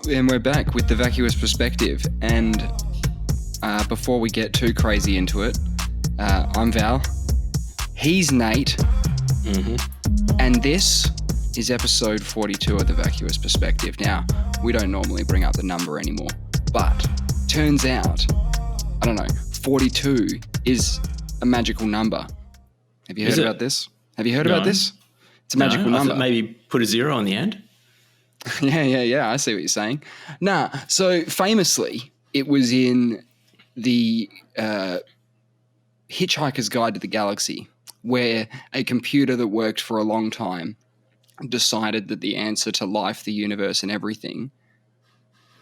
And we're back with the Vacuous perspective. And before we get too crazy into it, I'm Val. He's Nate. And this is episode 42 of the Vacuous perspective. Now, we don't normally bring up the number anymore, but turns out, 42 is a magical number. Have you heard about this? Have you heard about this? It's a magical number. I thought maybe put a zero on the end. Yeah. I see what you're saying. So famously, it was in the Hitchhiker's Guide to the Galaxy, where a computer that worked for a long time decided that the answer to life, the universe, and everything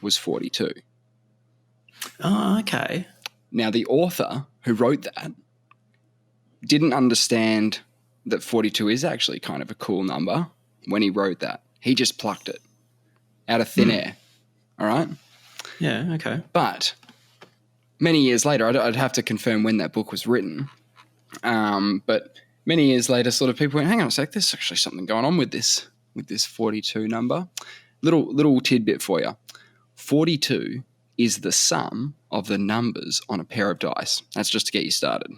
was 42. Oh, okay. Now, the author who wrote that didn't understand that 42 is actually kind of a cool number when he wrote that. He just plucked it out of thin air. All right? Yeah, okay. But many years later, I'd have to confirm when that book was written, but many years later, sort of people went, hang on a sec, there's actually something going on with this 42 number. Little tidbit for you. 42 is the sum of the numbers on a pair of dice. That's just to get you started.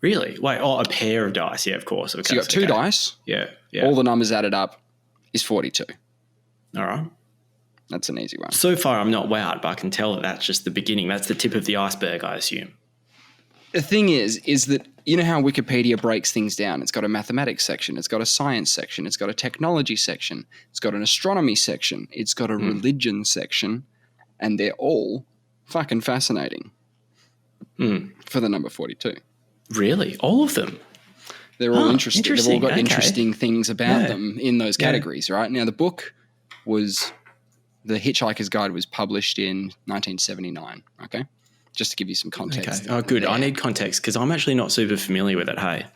Really? Wait, a pair of dice. Yeah, of course. Okay, so you got two dice. Yeah. All the numbers added up is 42. All right. That's an easy one. So far, I'm not wowed, but I can tell that that's just the beginning. That's the tip of the iceberg, I assume. The thing is that you know how Wikipedia breaks things down? It's got a mathematics section. It's got a science section. It's got a technology section. It's got an astronomy section. It's got a religion section. And they're all fucking fascinating for the number 42. Really? All of them? They're all interesting. They've all got interesting things about them in those categories, right? Now, the book was... The Hitchhiker's Guide was published in 1979, okay? Just to give you some context. Okay. Oh, good. I need context because I'm actually not super familiar with it, hey.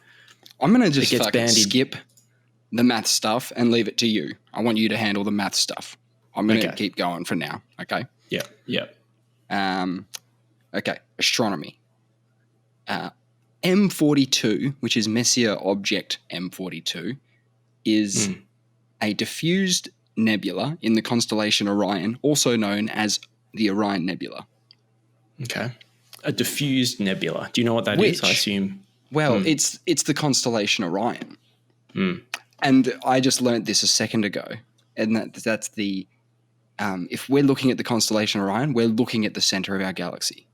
I'm going to just fucking skip the math stuff and leave it to you. I want you to handle the math stuff. I'm going to keep going for now, okay? Yeah. Okay, astronomy. M42, which is Messier Object M42, is a diffused nebula in the constellation Orion, also known as the Orion Nebula. Okay. A diffused nebula. Do you know what that is? I assume. Well, it's the constellation Orion. And I just learnt this a second ago. And that's the if we're looking at the constellation Orion, we're looking at the center of our galaxy.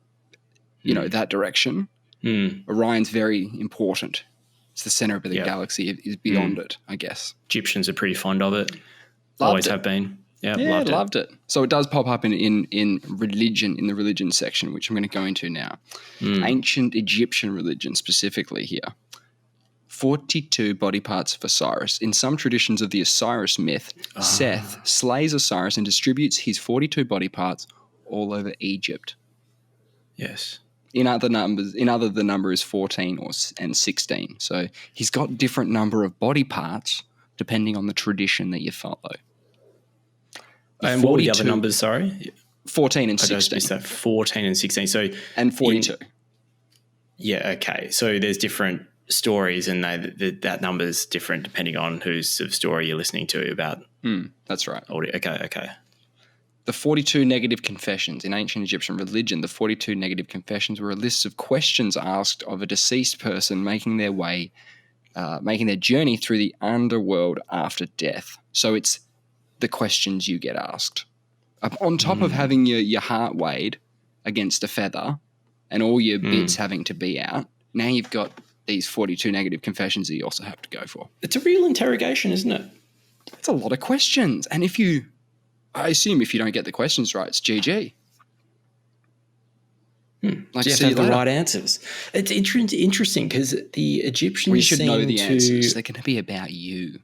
You know, that direction. Orion's very important. It's the center of the galaxy. It is beyond it, I guess. Egyptians are pretty fond of it. Always have been. Yeah, loved it. So it does pop up in religion, in the religion section, which I'm going to go into now. Ancient Egyptian religion specifically here. 42 body parts of Osiris. In some traditions of the Osiris myth, Seth slays Osiris and distributes his 42 body parts all over Egypt. Yes. In other, the number is 14 and 16. So he's got different number of body parts depending on the tradition that you follow. And what were the other numbers, sorry? 14 and 16. I just 14 and 16. And 42. Okay. So there's different stories and that number's different depending on whose sort of story you're listening to about. That's right. Okay. The 42 negative confessions. In ancient Egyptian religion, the 42 negative confessions were a list of questions asked of a deceased person making their journey through the underworld after death. So it's the questions you get asked. On top of having your heart weighed against a feather and all your bits having to be out, now you've got these 42 negative confessions that you also have to go for. It's a real interrogation, isn't it? It's a lot of questions. And I assume if you don't get the questions right, it's GG. Like you have to have the right answers. It's interesting because the Egyptians we should know the answers. They're going to be about you.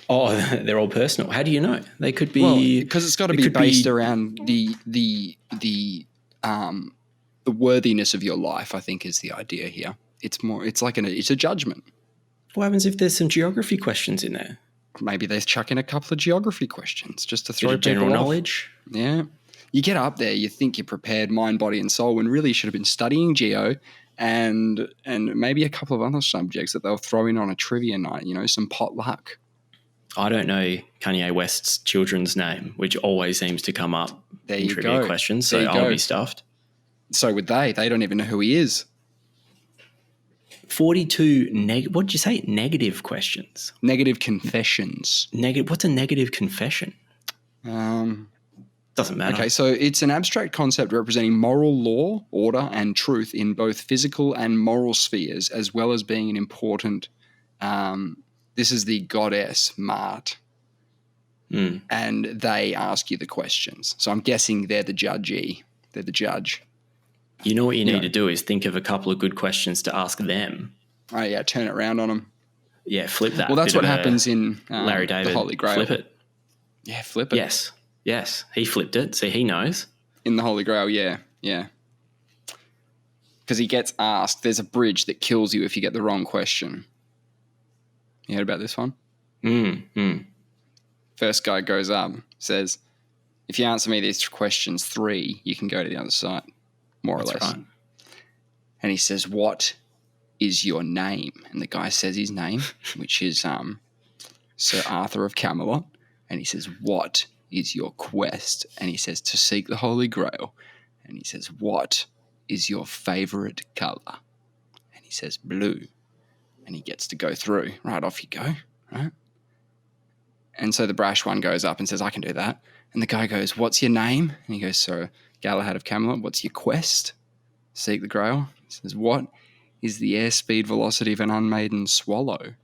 Oh, they're all personal. How do you know? They could be because it's got to be based around the worthiness of your life. I think is the idea here. It's a judgment. What happens if there's some geography questions in there? Maybe they chuck in a couple of geography questions just to throw people general off. knowledge. Yeah, you get up there, you think you're prepared, mind, body, and soul, when really you should have been studying geo and maybe a couple of other subjects that they'll throw in on a trivia night. Some potluck. I don't know Kanye West's children's name, which always seems to come up There in you trivia go. questions, so There you I'll go. be stuffed. So would they. They don't even know who he is. 42 what did you say? Negative questions. Negative confessions. What's a negative confession? Doesn't matter. Okay, so it's an abstract concept representing moral law, order, and truth in both physical and moral spheres, as well as being an important. This is the goddess Mart, and they ask you the questions. So I'm guessing they're the judgee. They're the judge. You know what you need to do is think of a couple of good questions to ask them. Oh yeah, turn it around on them. Yeah, flip that. Well, that's what happens in Larry David. the Holy Grail. Flip it. Yeah, flip it. Yes. He flipped it, so he knows. In the Holy Grail, yeah. Because he gets asked, there's a bridge that kills you if you get the wrong question. You heard about this one? First guy goes up, says, if you answer me these questions 3, you can go to the other side, more or less. Right. And he says, what is your name? And the guy says his name, which is Sir Arthur of Camelot. And he says, what is your quest? And he says, to seek the Holy Grail. And he says, what is your favourite colour? And he says, blue. And he gets to go through. Right, off you go, right? And so the brash one goes up and says, I can do that. And the guy goes, what's your name? And he goes, Sir Galahad of Camelot. What's your quest? Seek the Grail. He says, what is the airspeed velocity of an unmaiden swallow?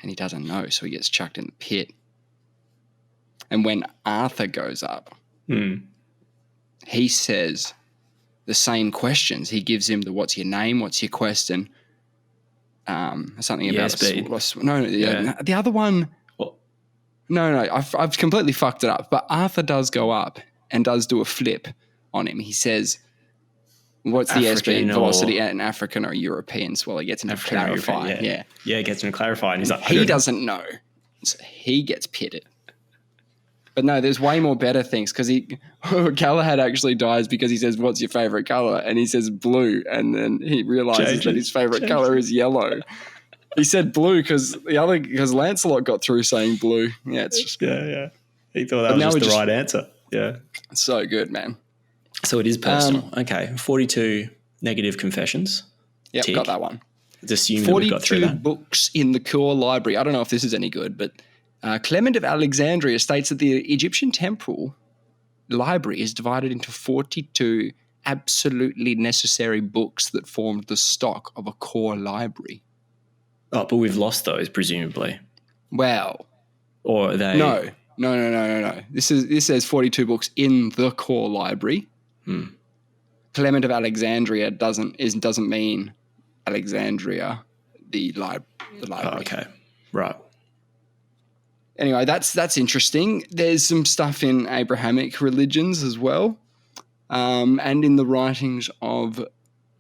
And he doesn't know, so he gets chucked in the pit. And when Arthur goes up, he says the same questions. He gives him the what's your name, what's your quest, and something about the other one. What? No, I've completely fucked it up. But Arthur does go up and does do a flip on him. He says, what's the airspeed velocity at an African or European swallow? He gets him to clarify. Yeah, he gets him to clarify. And he's like, he doesn't know. So he gets pitted. But no, there's way more better things because Galahad actually dies because he says, what's your favourite colour? And he says blue. And then he realises that his favourite colour is yellow. He said blue because Lancelot got through saying blue. Yeah, it's just He thought that was just the right answer. Yeah. It's so good, man. So it is personal. Okay. 42 negative confessions. Yep, got that one. Let's assume that we got through that. 42 books in the core library. I don't know if this is any good, but Clement of Alexandria states that the Egyptian temple library is divided into 42 absolutely necessary books that formed the stock of a core library. Oh, but we've lost those, presumably. Well. Or are they... No. This says 42 books in the core library. Clement of Alexandria doesn't mean Alexandria, the library. Oh, okay. Right. Anyway, that's interesting. There's some stuff in Abrahamic religions as well, and in the writings of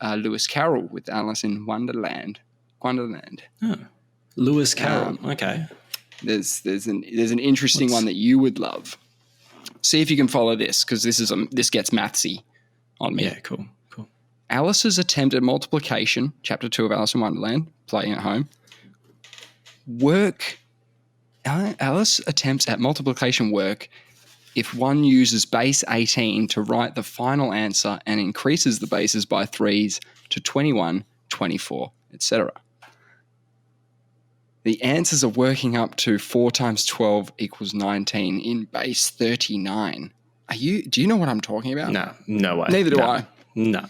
Lewis Carroll with Alice in Wonderland. Oh, Lewis Carroll. Okay. There's an interesting one that you would love. See if you can follow this because this gets mathsy on me. Yeah, cool. Alice's attempt at multiplication, chapter 2 of Alice in Wonderland, playing at home. Alice attempts at multiplication work if one uses base 18 to write the final answer and increases the bases by 3s to 21, 24, etc. The answers are working up to 4 times 12 equals 19 in base 39. Do you know what I'm talking about? No way. Neither do I. No.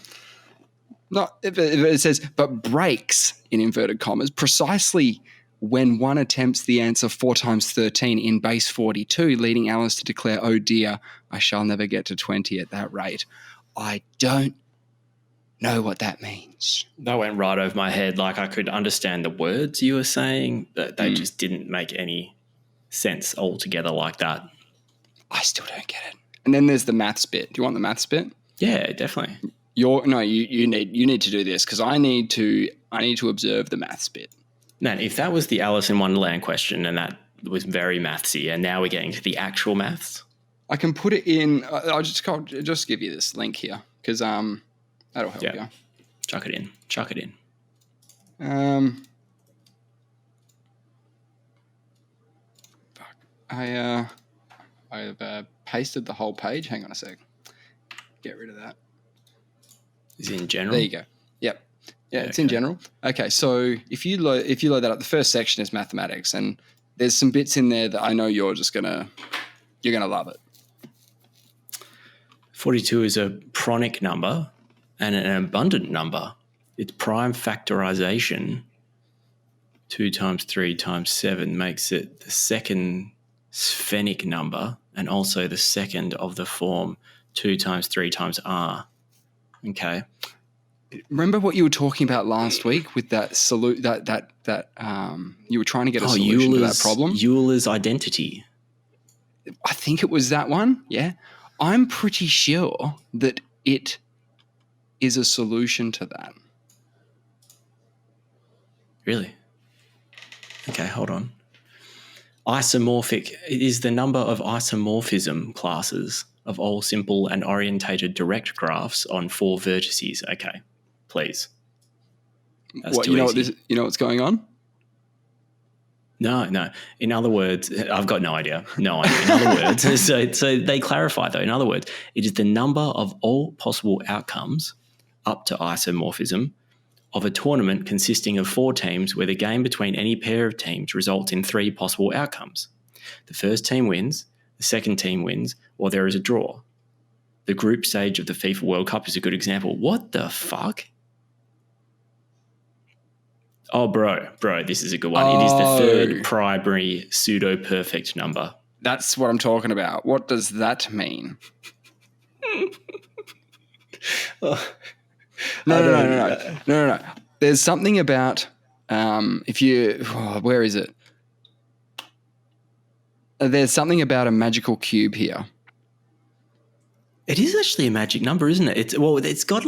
It says, but breaks, in inverted commas, precisely when one attempts the answer 4 times 13 in base 42, leading Alice to declare, oh dear, I shall never get to 20 at that rate. I don't know what that means. That went right over my head. Like I could understand the words you were saying, but they just didn't make any sense altogether like that. I still don't get it. And then there's the maths bit. Do you want the maths bit? Yeah, definitely. You need to do this because I need to observe the maths bit. No, if that was the Alice in Wonderland question and that was very mathsy, and now we're getting to the actual maths, I can put it in. I'll just give you this link here because that'll help you. Chuck it in. I've pasted the whole page. Hang on a sec. Get rid of that. Is it in general? There you go. Yep. Yeah, it's in general. Okay, so if you load that up, the first section is mathematics, and there's some bits in there that I know you're gonna love it. 42 is a pronic number and an abundant number. Its prime factorization, 2 times 3 times 7, makes it the second sphenic number and also the second of the form 2 times 3 times r. Okay. Remember what you were talking about last week with that you were trying to get a solution to that problem? Euler's identity. I think it was that one. Yeah. I'm pretty sure that it is a solution to that. Really? Okay, hold on. Isomorphic. It is the number of isomorphism classes of all simple and orientated direct graphs on 4 vertices. Okay, please. That's what, too you know easy. You know what's going on? No. In other words, I've got no idea. In other words, so they clarify though. In other words, it is the number of all possible outcomes up to isomorphism of a tournament consisting of 4 teams where the game between any pair of teams results in 3 possible outcomes. The first team wins, the second team wins, or there is a draw. The group stage of the FIFA World Cup is a good example. What the fuck? Oh, bro, this is a good one. It is the third primary pseudo-perfect number. That's what I'm talking about. What does that mean? No. There's something about where is it? There's something about a magical cube here. It is actually a magic number, isn't it? It's got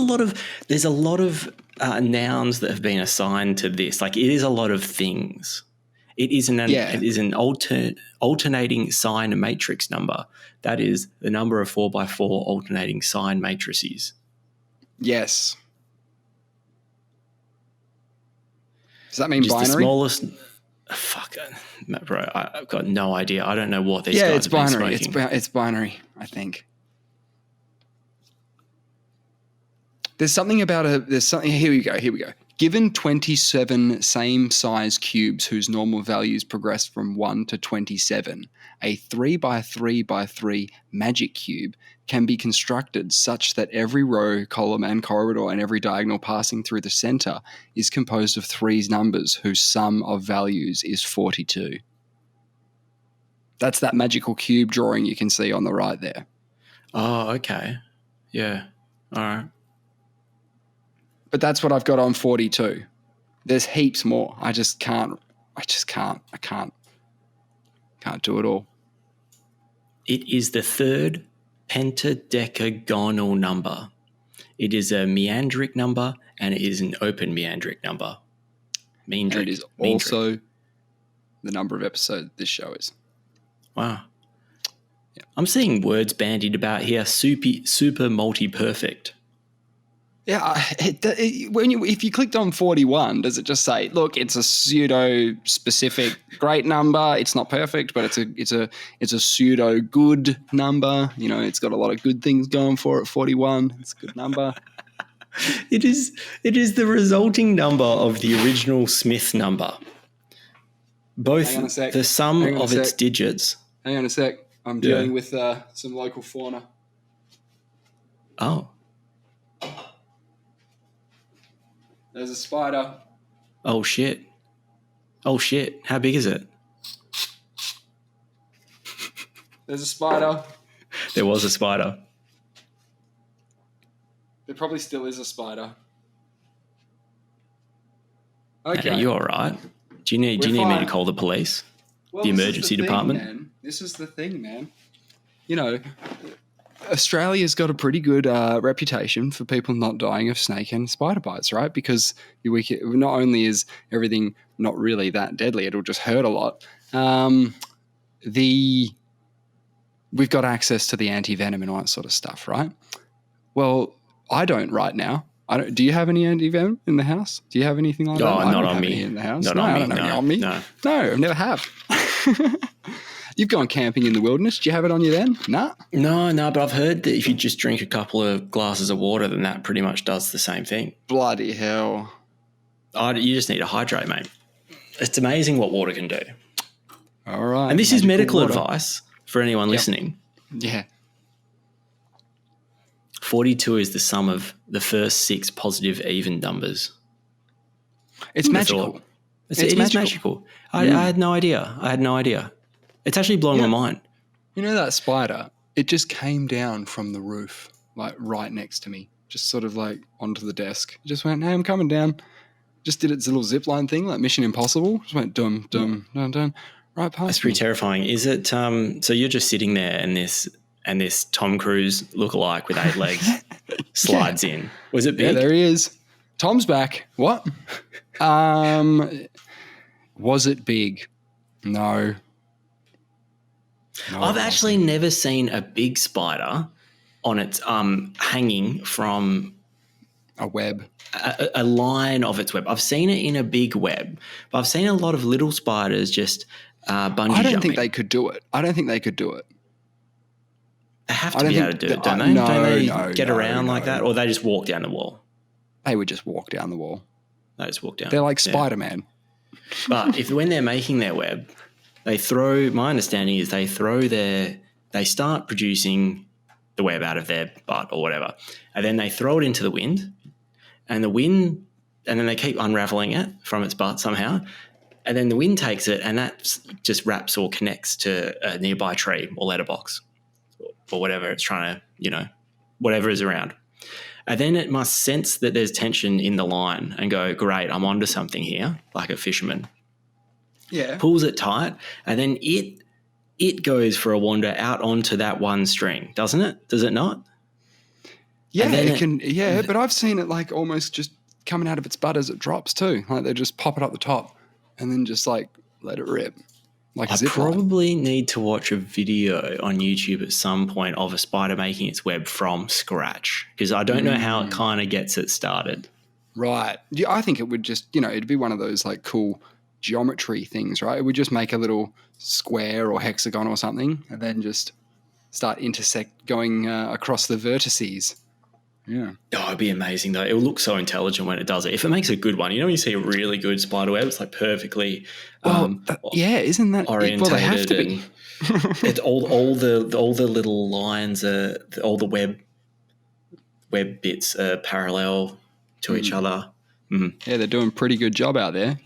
there's a lot of nouns that have been assigned to this. Like, it is a lot of things. It is an alternating sign matrix number. That is the number of 4x4 alternating sign matrices. Yes. Does that mean binary? The smallest. Fuck, bro. I've got no idea. I don't know what these guys have been smoking. It's binary, I think. There's something. Here we go. Given 27 same size cubes whose normal values progress from 1 to 27, a 3x3x3 magic cube can be constructed such that every row, column, and corridor and every diagonal passing through the center is composed of 3 numbers whose sum of values is 42. That's that magical cube drawing you can see on the right there. Oh, okay. Yeah. All right. But that's what I've got on 42. There's heaps more. I can't do it all. It is the third pentadecagonal number. It is a meandric number and it is an open meandric number. And it is also the number of episodes this show is. Wow. Yeah. I'm seeing words bandied about here. Super multi-perfect. Yeah, if you clicked on 41, does it just say, "Look, it's a pseudo-specific great number. It's not perfect, but it's a pseudo-good number. You know, it's got a lot of good things going for it. 41, it's a good number." It is the resulting number of the original Smith number. Both the sum of its digits. Hang on a sec. I'm dealing with some local fauna. Oh. There's a spider. Oh, shit. How big is it? There's a spider. There was a spider. There probably still is a spider. Okay. Are you all right? Do you need me to call the police? Well, the emergency department? This is the thing, man. You know, Australia's got a pretty good reputation for people not dying of snake and spider bites, right? Because not only is everything not really that deadly, it'll just hurt a lot. We've got access to the anti-venom and all that sort of stuff, right? Well, I don't right now. Do you have any anti-venom in the house? Do you have anything like that? Not on me. In the house? Not on me. I don't have any on me. No, I've never have. You've gone camping in the wilderness. Do you have it on you then? Nah. No, but I've heard that if you just drink a couple of glasses of water, then that pretty much does the same thing. Bloody hell. You just need to hydrate, mate. It's amazing what water can do. All right. And this is medical water. advice for anyone listening. Yeah. 42 is the sum of the first 6 positive even numbers. It's magical. It is magical. I had no idea. It's actually blowing my mind. You know that spider? It just came down from the roof, like right next to me, just sort of like onto the desk. It just went, hey, I'm coming down. Just did its little zip line thing, like Mission Impossible. Just went dum, dum, dum, dum, right past That's pretty terrifying. Is it, so you're just sitting there and this Tom Cruise lookalike with 8 legs slides in. Was it big? Yeah, there he is. Tom's back. What? Was it big? No. I've actually never seen a big spider on its hanging from a web. A line of its web. I've seen it in a big web, but I've seen a lot of little spiders just bungee jumping. I don't think they could do it. They have to be able to do it, don't they? No, don't they no, get no, around no. like that? Or they just walk down the wall? They would just walk down the wall. They just walk down. They're like Spider-Man. But when they're making their web, my understanding is they start producing the web out of their butt or whatever, and then they throw it into the wind, and then they keep unraveling it from its butt somehow, and then the wind takes it, and that just wraps or connects to a nearby tree or letterbox or whatever it's trying to, whatever is around. And then it must sense that there's tension in the line and go, great, I'm onto something here, like a fisherman. Yeah. Pulls it tight, and then it goes for a wander out onto that one string, doesn't it? Does it not? Yeah, it can. Yeah, but I've seen it like almost just coming out of its butt as it drops too. Like they just pop it up the top and then just like let it rip. Like I probably need to watch a video on YouTube at some point of a spider making its web from scratch, because I don't know how it kind of gets it started. Right. Yeah, I think it would just, it'd be one of those like cool geometry things, right? It would just make a little square or hexagon or something and then just start going across the vertices. Yeah. Oh, it'd be amazing though. It will look so intelligent when it does it. If it makes a good one, when you see a really good spider web, it's like perfectly isn't that orientated? Well, they have to be. It's all the little lines all the web bits are parallel to each other. Mm. Yeah, they're doing a pretty good job out there,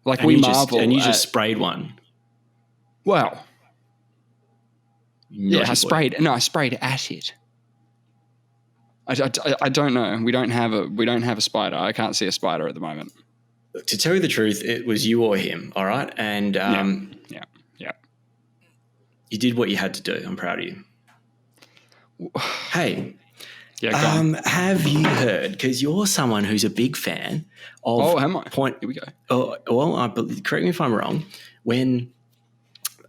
Like and we you marvel. And you just sprayed one. Well, yeah, I sprayed at it. I don't know. We don't have a spider. I can't see a spider at the moment. To tell you the truth, it was you or him. All right, and yeah. You did what you had to do. I'm proud of you. Hey, have you heard? Because you're someone who's a big fan of. Oh, am I? Here we go. Oh, well, correct me if I'm wrong. When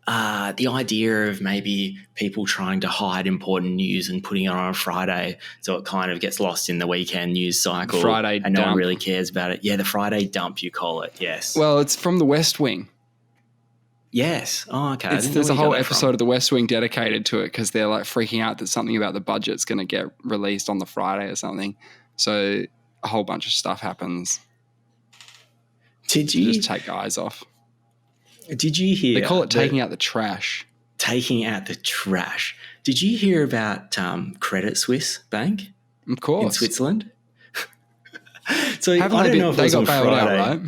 the idea of maybe people trying to hide important news and putting it on a Friday so it kind of gets lost in the weekend news cycle. Friday and dump. No one really cares about it. Yeah, the Friday dump, you call it, yes. Well, it's from the West Wing. Yes. Oh, okay. There's a whole episode of the West Wing dedicated to it because they're like freaking out that something about the budget's going to get released on the Friday or something. So a whole bunch of stuff happens. Did you just take eyes off? Did you hear? They call it taking out the trash. Taking out the trash. Did you hear about Credit Suisse Bank? Of course. In Switzerland? So I don't know if they got bailed out, right?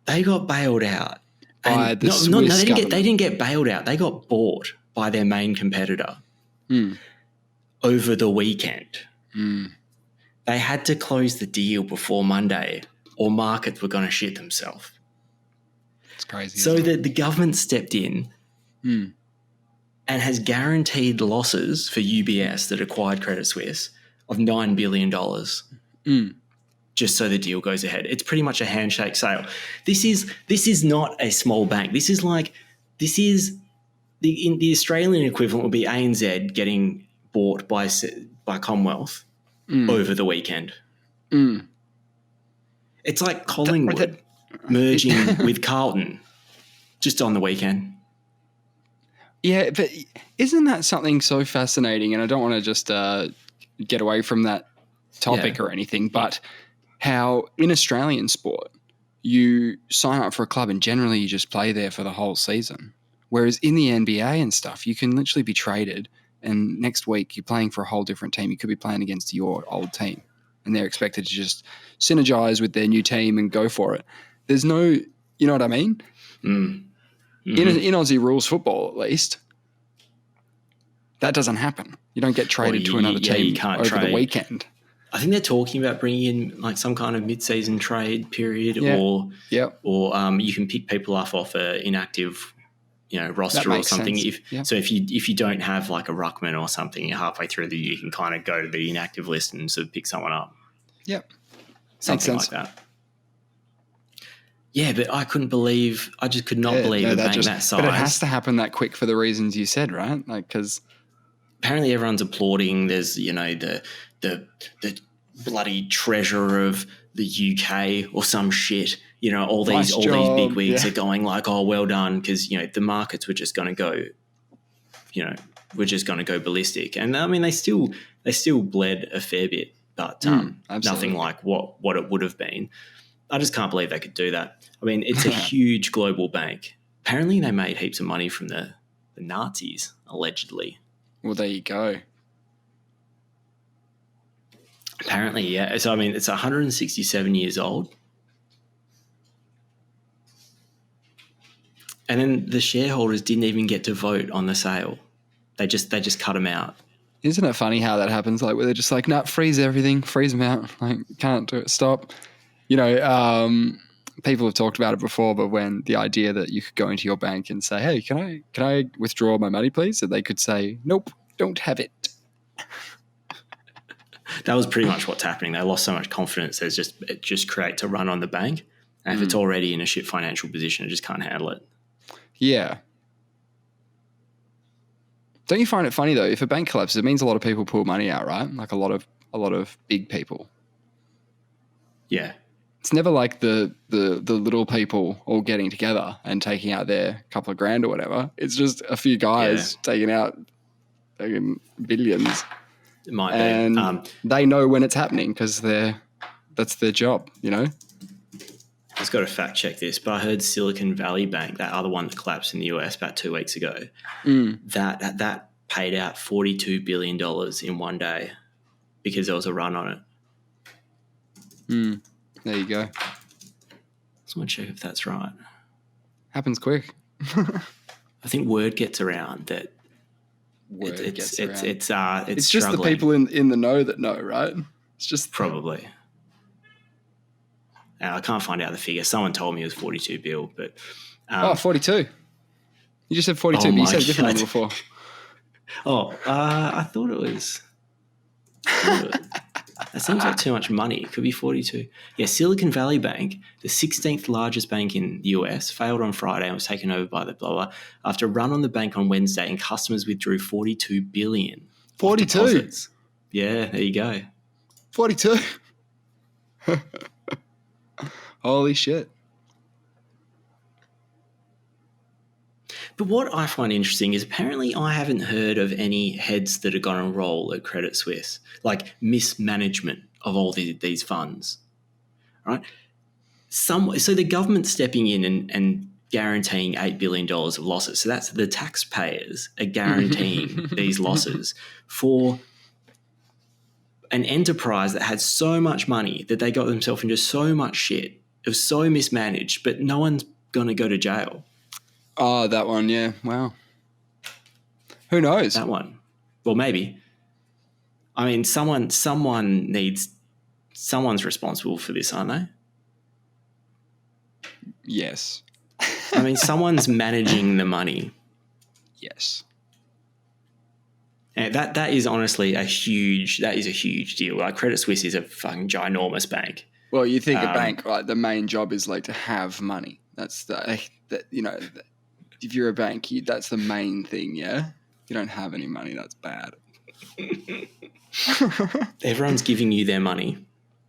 They got bailed out. By the Swiss government. They didn't get bailed out. They got bought by their main competitor over the weekend. They had to close the deal before Monday or markets were going to shit themselves. It's crazy. So the government stepped in and has guaranteed losses for UBS that acquired Credit Suisse of $9 billion just so the deal goes ahead. It's pretty much a handshake sale. This is not a small bank. This is the Australian equivalent would be ANZ getting bought by Commonwealth over the weekend. It's like Collingwood merging with Carlton. Just on the weekend. Yeah, but isn't that something so fascinating? And I don't want to just get away from that topic or anything, but how in Australian sport, you sign up for a club and generally you just play there for the whole season. Whereas in the NBA and stuff, you can literally be traded and next week you're playing for a whole different team. You could be playing against your old team and they're expected to just synergize with their new team and go for it. There's no, you know what I mean? Mm. In Aussie rules football, at least, that doesn't happen. You don't get traded to another team over the weekend. I think they're talking about bringing in like some kind of mid-season trade period, or you can pick people off an inactive, roster or something. So if you don't have like a ruckman or something, halfway through the year, you can kind of go to the inactive list and sort of pick someone up. Yep, something like that. Yeah, but I couldn't believe. I just could not believe a bank that size. But it has to happen that quick for the reasons you said, right? Like because apparently everyone's applauding. There's the bloody treasurer of the UK or some shit. All these big wigs are going like, "Oh, well done," because the markets were just going to go. We're just going to go ballistic, and I mean they still bled a fair bit, but nothing like what it would have been. I just can't believe they could do that. I mean, it's a huge global bank. Apparently, they made heaps of money from the Nazis, allegedly. Well, there you go. Apparently, yeah. So, I mean, it's 167 years old. And then the shareholders didn't even get to vote on the sale. They just cut them out. Isn't it funny how that happens? Like, where they're just like, "No, freeze everything, freeze them out. Like, can't do it. Stop." People have talked about it before, but when the idea that you could go into your bank and say, "Hey, can I withdraw my money, please?" and they could say, "Nope, don't have it." That was pretty much what's happening. They lost so much confidence. It just creates a run on the bank. And if it's already in a shit financial position, it just can't handle it. Yeah. Don't you find it funny though? If a bank collapses, it means a lot of people pull money out, right? Like a lot of big people. Yeah. It's never like the little people all getting together and taking out their couple of grand or whatever. It's just a few guys taking out billions. It might be. And they know when it's happening because that's their job, I just got to fact check this, but I heard Silicon Valley Bank, that other one that collapsed in the US about 2 weeks ago, that paid out $42 billion in one day because there was a run on it. There you go. Just want to check if that's right. Happens quick. I think word gets around that. It's just the people in the know that know, right? It's just probably. I can't find out the figure. Someone told me it was 42 bill, but 42. You just said 42, but you said a different number before. I thought it was. That seems like too much money. It could be 42. Yeah, Silicon Valley Bank, the 16th largest bank in the US, failed on Friday and was taken over by the blah. After a run on the bank on Wednesday and customers withdrew $42 billion. 42? Yeah, there you go. 42? Holy shit. But what I find interesting is apparently I haven't heard of any heads that are going to roll at Credit Suisse, like mismanagement of all these funds, right? So the government's stepping in and guaranteeing $8 billion of losses. So that's the taxpayers are guaranteeing these losses for an enterprise that had so much money that they got themselves into so much shit. It was so mismanaged, but no one's going to go to jail. Oh, that one, yeah. Wow. Who knows? That one. Well, maybe. I mean, someone's responsible for this, aren't they? Yes. I mean, someone's managing the money. Yes. And that is honestly a huge deal. Like Credit Suisse is a fucking ginormous bank. Well, you think a bank, like the main job is like to have money. That's if you're a bank, that's the main thing, yeah? If you don't have any money, that's bad. Everyone's giving you their money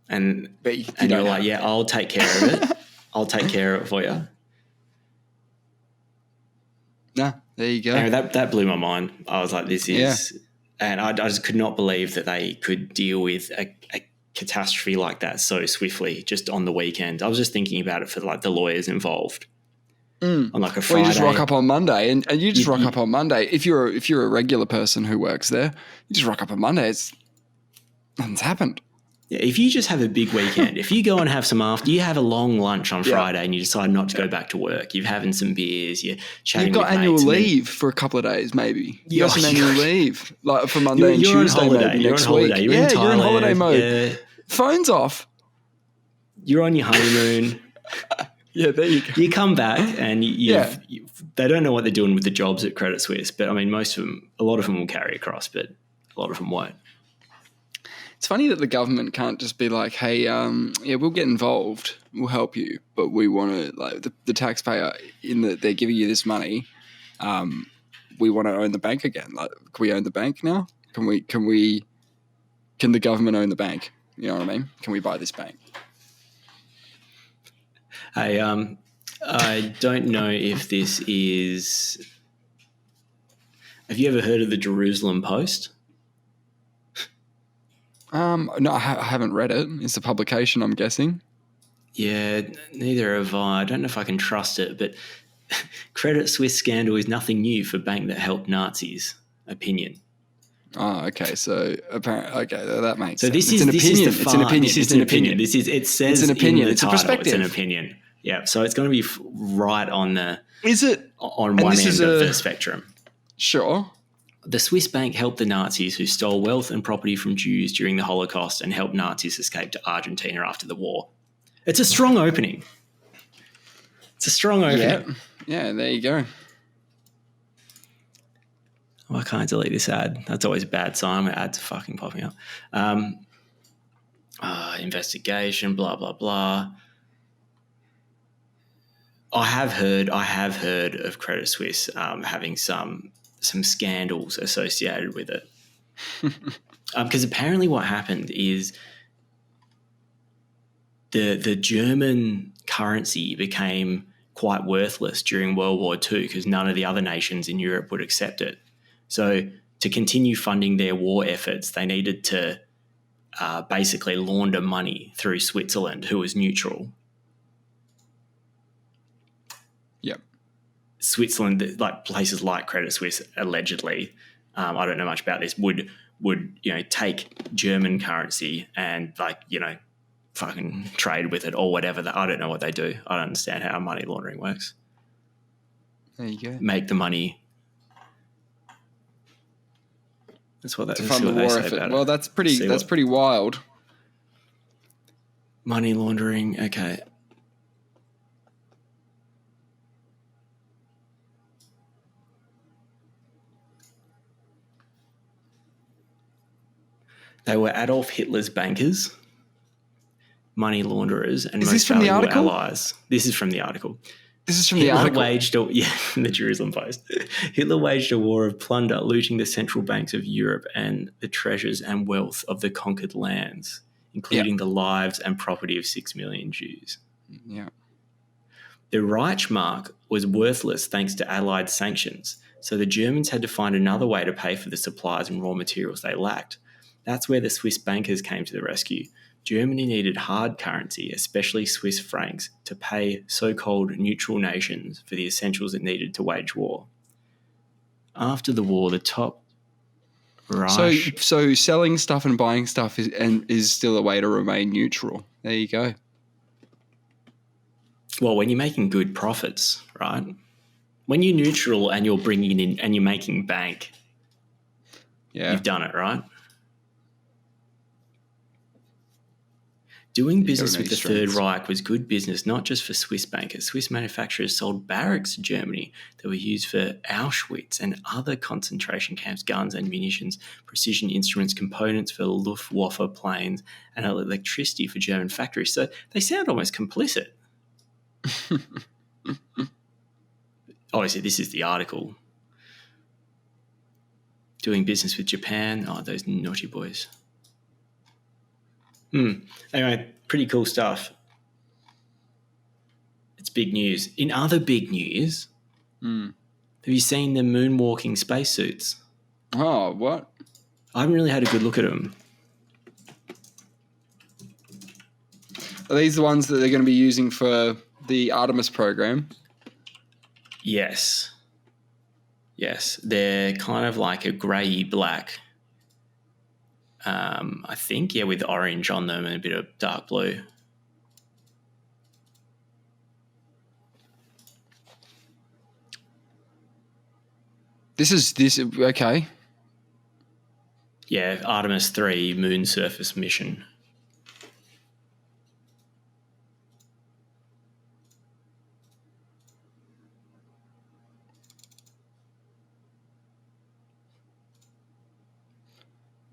and you're like, yeah, I'll take care of it. I'll take care of it for you. Nah, there you go. Anyway, that blew my mind. I was like, this is, and I just could not believe that they could deal with a catastrophe like that so swiftly just on the weekend. I was just thinking about it for like the lawyers involved on like a Friday. Well, you just rock up on Monday, and you just rock up on Monday. If you're a regular person who works there, you just rock up on Monday. Nothing's happened. Yeah, if you just have a big weekend, if you go and have you have a long lunch on Friday and you decide not to go back to work, you're having some beers, you're chatting. You've got annual leave for a couple of days, maybe. You got some annual leave, like for Monday and Tuesday, maybe next week. You're in Thailand. You're in holiday mode. Yeah. Phone's off. You're on your honeymoon. Yeah, there you go. You come back and they don't know what they're doing with the jobs at Credit Suisse, but I mean, a lot of them will carry across, but a lot of them won't. It's funny that the government can't just be like, hey, we'll get involved, we'll help you, but we want to, like, the taxpayer, in that they're giving you this money, we want to own the bank again. Like, can we own the bank now? Can the government own the bank? You know what I mean? Can we buy this bank? Hey, I don't know if this is. Have you ever heard of the Jerusalem Post? No, I haven't read it. It's a publication, I'm guessing. Yeah, neither have I. I don't know if I can trust it, but Credit Suisse scandal is nothing new for bank that helped Nazis. Opinion. Oh, okay. So apparently, that makes sense. This is an opinion. It's an opinion. It says it's an opinion. In the it's title, a perspective. It's an opinion. Yeah. So it's going to be right on the. Is it on one end of the spectrum? Sure. The Swiss bank helped the Nazis who stole wealth and property from Jews during the Holocaust and helped Nazis escape to Argentina after the war. It's a strong opening. Yeah, there you go. Why can't I delete this ad? That's always a bad sign when ads are fucking popping up. Investigation, blah, blah, blah. I have heard of Credit Suisse having some scandals associated with it. Because apparently what happened is the German currency became quite worthless during World War II because none of the other nations in Europe would accept it. So to continue funding their war efforts, they needed to basically launder money through Switzerland, who was neutral. Yep. Switzerland, like places like Credit Suisse, allegedly, I don't know much about this, would take German currency and fucking trade with it or whatever. I don't know what they do. I don't understand how money laundering works. There you go. Make the money. That's what to fund the war effort. Well, that's pretty wild. Money laundering. Okay. They were Adolf Hitler's bankers, money launderers, and most valuable allies. This is from the article. From the Jerusalem Post. Hitler waged a war of plunder, looting the central banks of Europe and the treasures and wealth of the conquered lands, including the lives and property of 6 million Jews. Yeah. The Reichsmark was worthless thanks to Allied sanctions, so the Germans had to find another way to pay for the supplies and raw materials they lacked. That's where the Swiss bankers came to the rescue. Germany needed hard currency, especially Swiss francs, to pay so-called neutral nations for the essentials it needed to wage war. After the war, the top Reich... So selling stuff and buying stuff is still a way to remain neutral. There you go. Well, when you're making good profits, right? When you're neutral and you're bringing in and you're making bank, you've done it, right? Doing business with the Third Reich was good business, not just for Swiss bankers. Swiss manufacturers sold barracks to Germany that were used for Auschwitz and other concentration camps, guns and munitions, precision instruments, components for Luftwaffe planes, and electricity for German factories. So they sound almost complicit. Obviously, this is the article. Doing business with Japan. Oh, those naughty boys. Anyway, pretty cool stuff. It's big news. In other big news, Have you seen the moonwalking spacesuits? Oh, what? I haven't really had a good look at them. Are these the ones that they're going to be using for the Artemis program? Yes. They're kind of like a grey black. I think, with orange on them and a bit of dark blue. Okay. Yeah, Artemis 3 moon surface mission.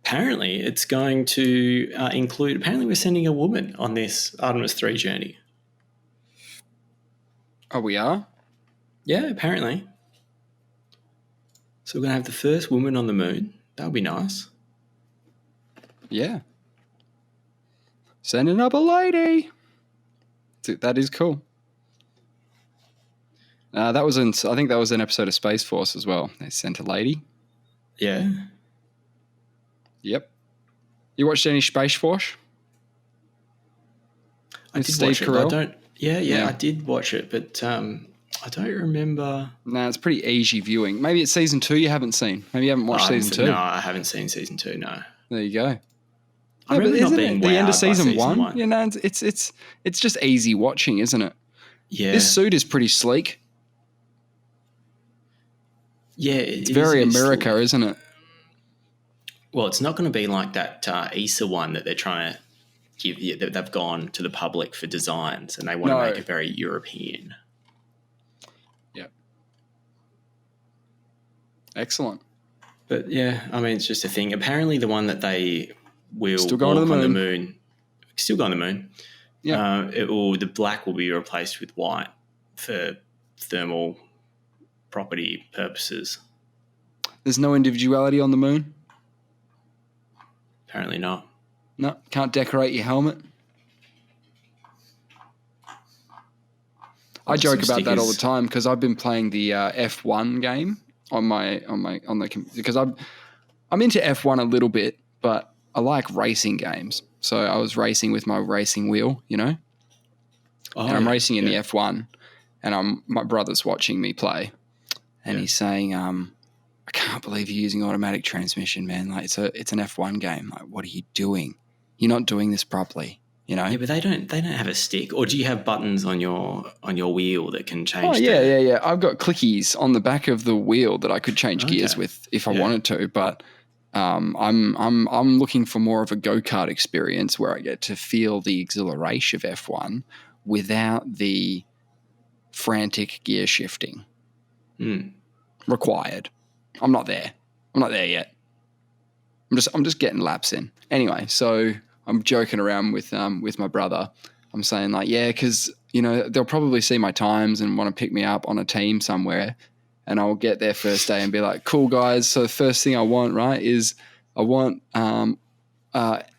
Apparently, it's going to include. Apparently, we're sending a woman on this Artemis 3 journey. Oh, we are? Yeah, apparently. So we're going to have the first woman on the moon. That'll be nice. Yeah. Sending up a lady. That is cool. I think that was an episode of Space Force as well. They sent a lady. Yeah. Yep. You watched any Space Force? I did Steve watch it. Carell? I did watch it, but I don't remember. No, it's pretty easy viewing. Maybe it's season 2 you haven't seen. Maybe you haven't watched season 2. No, I haven't seen season 2. No. There you go. I remember not being the end of wowed by season 1? 1. You know, it's just easy watching, isn't it? Yeah. This suit is pretty sleek. Yeah, it's very America, isn't it? Well, it's not going to be like that ESA one that they're trying to give you. That they've gone to the public for designs, and they want to make it very European. Yep. Excellent. But yeah, I mean, it's just a thing. Apparently, the one that they will still going walk on the moon, still go on the moon. Yeah. The black will be replaced with white for thermal property purposes. There's no individuality on the moon? Apparently not. No, can't decorate your helmet. I joke about that all the time because I've been playing the F1 game because I'm into F1 a little bit, but I like racing games. So I was racing with my racing wheel, you know, and I'm racing in the F1, and my brother's watching me play, and he's saying, I can't believe you're using automatic transmission, man. Like it's an F1 game. Like, what are you doing? You're not doing this properly, you know? Yeah, but they don't have a stick. Or do you have buttons on your wheel that can change? Oh, yeah. I've got clickies on the back of the wheel that I could change gears with if I wanted to, but I'm looking for more of a go-kart experience where I get to feel the exhilaration of F1 without the frantic gear shifting required. I'm not there yet. I'm just getting laps in. Anyway, so I'm joking around with my brother. I'm saying like, yeah, because you know they'll probably see my times and want to pick me up on a team somewhere, and I'll get there first day and be like, cool guys. So the first thing I want, right, is I want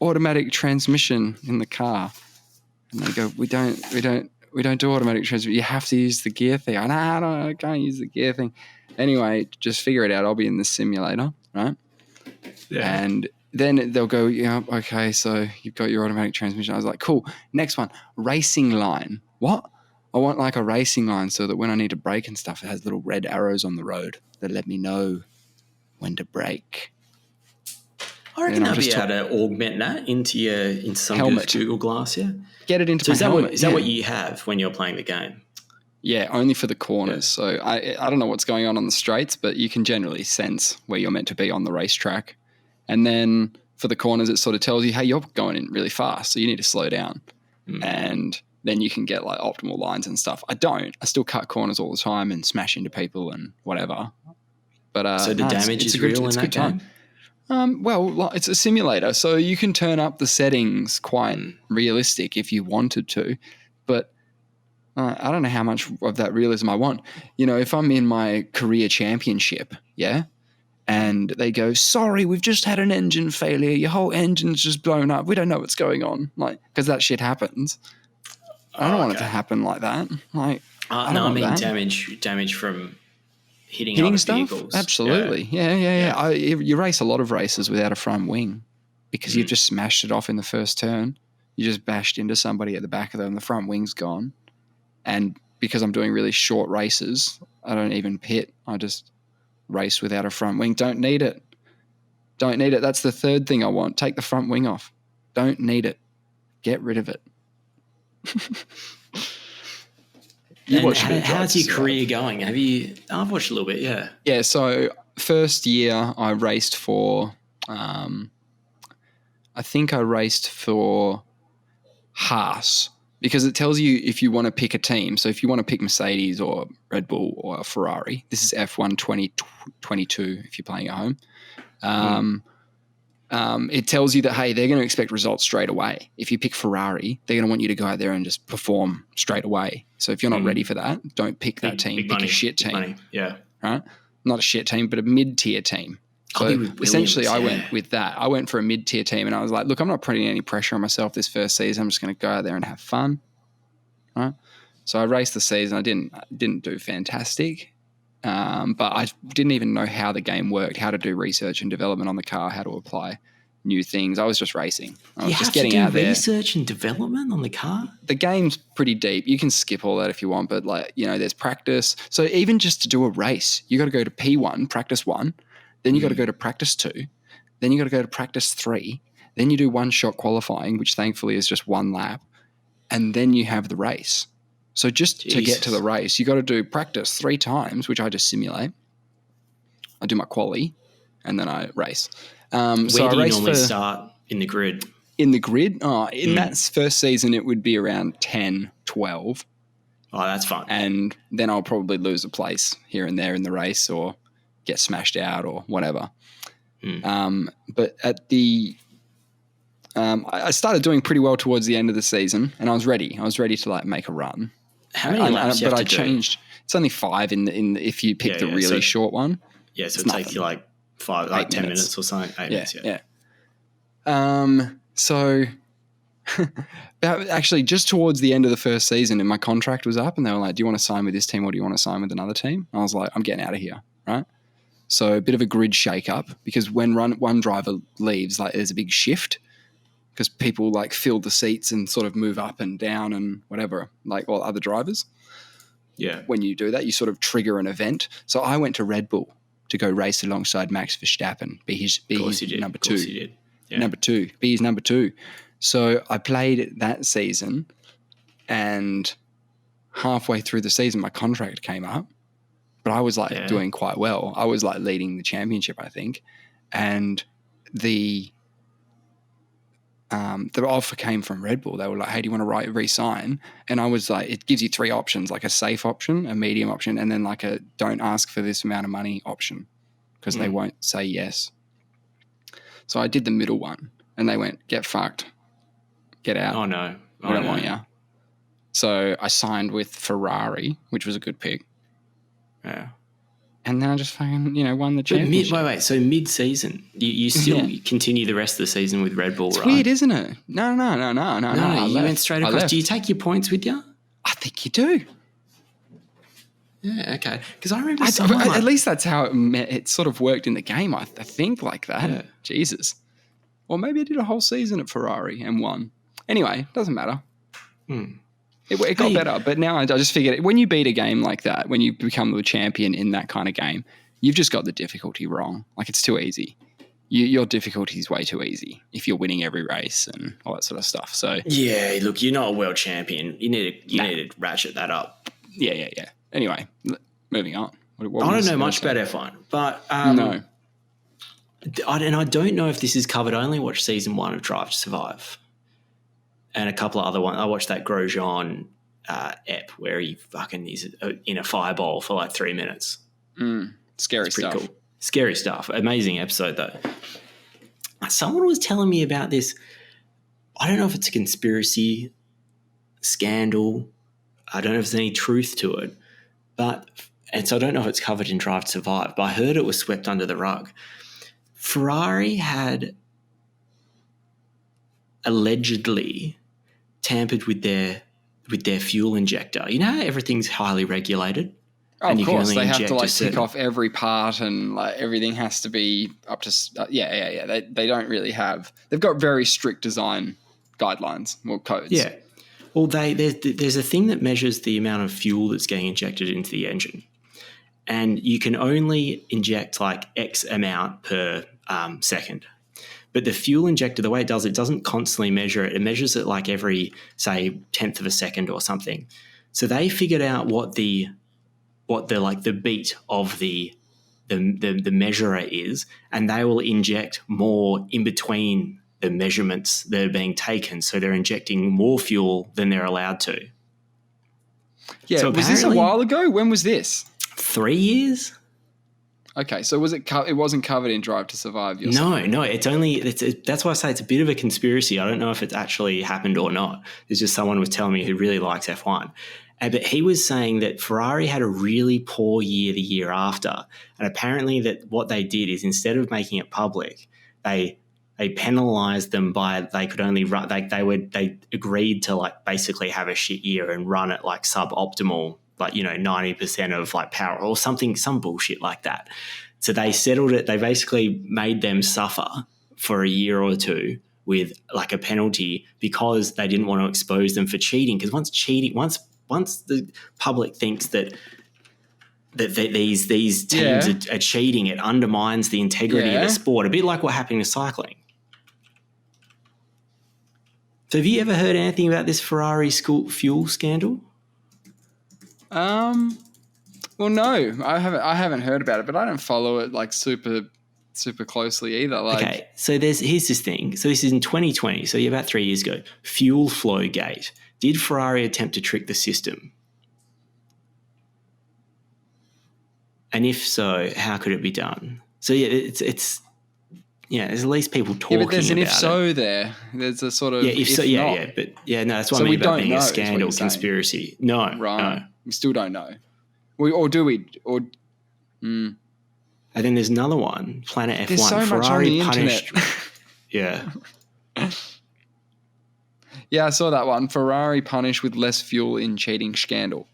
automatic transmission in the car, and they go, we don't do automatic transmission. You have to use the gear thing. I can't use the gear thing. Anyway, just figure it out. I'll be in the simulator, right? Yeah. And then they'll go, yeah, okay, so you've got your automatic transmission. I was like, cool. Next one, racing line. What? I want like a racing line so that when I need to brake and stuff, it has little red arrows on the road that let me know when to brake. I reckon I'll be able to augment that into some helmet. Google Glass, yeah. Get it into my helmet. Is that what you have when you're playing the game? Yeah, only for the corners. Yeah. So I don't know what's going on the straights, but you can generally sense where you're meant to be on the racetrack. And then for the corners, it sort of tells you, hey, you're going in really fast, so you need to slow down. And then you can get like optimal lines and stuff. I still cut corners all the time and smash into people and whatever. But so the damage is real in that game? Well, it's a simulator, so you can turn up the settings quite realistic if you wanted to. But I don't know how much of that realism I want. You know, if I'm in my career championship, yeah, and they go, sorry, we've just had an engine failure. Your whole engine's just blown up. We don't know what's going on. Like, because that shit happens. I don't want it to happen like that. Like, damage from hitting Hitting other stuff? vehicles. Absolutely. Yeah. Yeah. You race a lot of races without a front wing because you've just smashed it off in the first turn. You just bashed into somebody at the back of them, the front wing's gone. And because I'm doing really short races, I don't even pit. I just race without a front wing. Don't need it. Don't need it. That's the third thing I want. Take the front wing off. Don't need it. Get rid of it. How's your career going? I've watched a little bit, yeah. Yeah, so first year I raced for, I think I raced for Haas because it tells you if you want to pick a team. So if you want to pick Mercedes or Red Bull or Ferrari, this is F1 2022 if you're playing at home. It tells you that, hey, they're going to expect results straight away. If you pick Ferrari, they're going to want you to go out there and just perform straight away. So if you're not ready for that, don't pick that team. Pick a shit team. Money. Yeah. Right? Not a shit team, but a mid-tier team. So essentially I went with that. I went for a mid-tier team and I was like, look, I'm not putting any pressure on myself this first season. I'm just going to go out there and have fun. Right? So I raced the season. I didn't do fantastic. But I didn't even know how the game worked, how to do research and development on the car, how to apply new things. I was just racing. I was just getting out there. You have to do research and development on the car? The game's pretty deep. You can skip all that if you want, but there's practice. So even just to do a race, you got to go to P1, practice 1, then you got to go to practice 2, then you got to go to practice 3, then you do one shot qualifying, which thankfully is just one lap, and then you have the race. So just to get to the race, you got to do practice 3 times, which I just simulate. I do my quali, and then I race. Where do you normally start in the grid? In the grid? In that first season, it would be around 10, 12. Oh, that's fun. And then I'll probably lose a place here and there in the race or get smashed out or whatever. But at the... I started doing pretty well towards the end of the season, and I was ready. I was ready to make a run. How many laps? But I changed. It's only 5 in if you pick the really short one. Yeah, so it takes you 5, 10 minutes or something. 8 minutes. Yeah. So actually, just towards the end of the first season, and my contract was up, and they were like, "Do you want to sign with this team, or do you want to sign with another team?" I was like, "I'm getting out of here." Right. So a bit of a grid shake-up because when one driver leaves, there's a big shift. Because people fill the seats and sort of move up and down and whatever, all other drivers. Yeah. When you do that, you sort of trigger an event. So I went to Red Bull to go race alongside Max Verstappen, be his number 2. Of course you did. Yeah. Be his number 2. So I played that season, and halfway through the season, my contract came up, but I was doing quite well. I was leading the championship, I think, and the offer came from Red Bull. They were like, "Hey, do you want to re-sign?" And I was like, it gives you 3 options, a safe option, a medium option, and then a don't ask for this amount of money option because they won't say yes. So I did the middle one, and they went, "Get fucked. Get out. Oh, no. We don't want you." So I signed with Ferrari, which was a good pick. Yeah. And then I just fucking, won the championship. Wait. So mid-season, you still continue the rest of the season with Red Bull, it's right? Weird, isn't it? No. You went straight across. Do you take your points with you? I think you do. Yeah, okay. Because I remember at least that's how it sort of worked in the game, I think, like that. Yeah. Jesus. Or maybe I did a whole season at Ferrari and won. Anyway, doesn't matter. It got better, but now I just figured when you beat a game like that, when you become the champion in that kind of game, you've just got the difficulty wrong. It's too easy. Your difficulty is way too easy if you're winning every race and all that sort of stuff. So yeah, look, you're not a world champion. You need to ratchet that up. Yeah. Anyway, moving on. What I don't know much about F1, but no. And I don't know if this is covered. I only watched season 1 of Drive to Survive. And a couple of other ones. I watched that Grosjean ep where he fucking is in a fireball for 3 minutes. Scary stuff. Cool. Scary stuff. Amazing episode though. Someone was telling me about this. I don't know if it's a conspiracy, scandal. I don't know if there's any truth to it. And so I don't know if it's covered in Drive to Survive, but I heard it was swept under the rug. Ferrari had allegedly tampered with their fuel injector. You know how everything's highly regulated? Oh, and of you can course, only they have inject to a like certain. tick off every part, and like everything has to be up to. Yeah. They don't really have. They've got very strict design guidelines or codes. Yeah. Well, there's a thing that measures the amount of fuel that's getting injected into the engine, and you can only inject like X amount per second. But the fuel injector, the way it doesn't constantly measure it. It measures it like every, say, 10th of a second or something. So they figured out what the like the beat of the measurer is, and they will inject more in between the measurements that are being taken. So they're injecting more fuel than they're allowed to. Yeah, So was this a while ago? When was this? 3 years? Okay, so was it? It wasn't covered in Drive to Survive. No. It's only that's why I say it's a bit of a conspiracy. I don't know if it's actually happened or not. It's just someone was telling me who really likes F1. But he was saying that Ferrari had a really poor year the year after, and apparently that what they did is instead of making it public, they penalised them by they could only run they agreed to like basically have a shit year and run at like suboptimal, like 90% of like power or something, some bullshit like that. So they settled it. They basically made them suffer for a year or two with like a penalty because they didn't want to expose them for cheating. Because once the public thinks that these teams are cheating, it undermines the integrity of the sport. A bit like what happened in cycling. So have you ever heard anything about this Ferrari fuel scandal? Well, no, I haven't heard about it, but I don't follow it like super closely either. Like, okay, so here's this thing. So this is in 2020, so about 3 years ago. Fuel flow gate. Did Ferrari attempt to trick the system? And if so, how could it be done? So yeah, it's there's at least people talking about it. But there's an if so there. There's a sort of if so, not. but no, that's what So I mean we about don't being know, a is what scandal you're saying. conspiracy. No, Right. no. We still don't know. Or do we? Or and then there's another one, Planet F1. there's so Ferrari much on the punished. internet. Yeah. Yeah, I saw that one. Ferrari punished with less fuel in cheating scandal.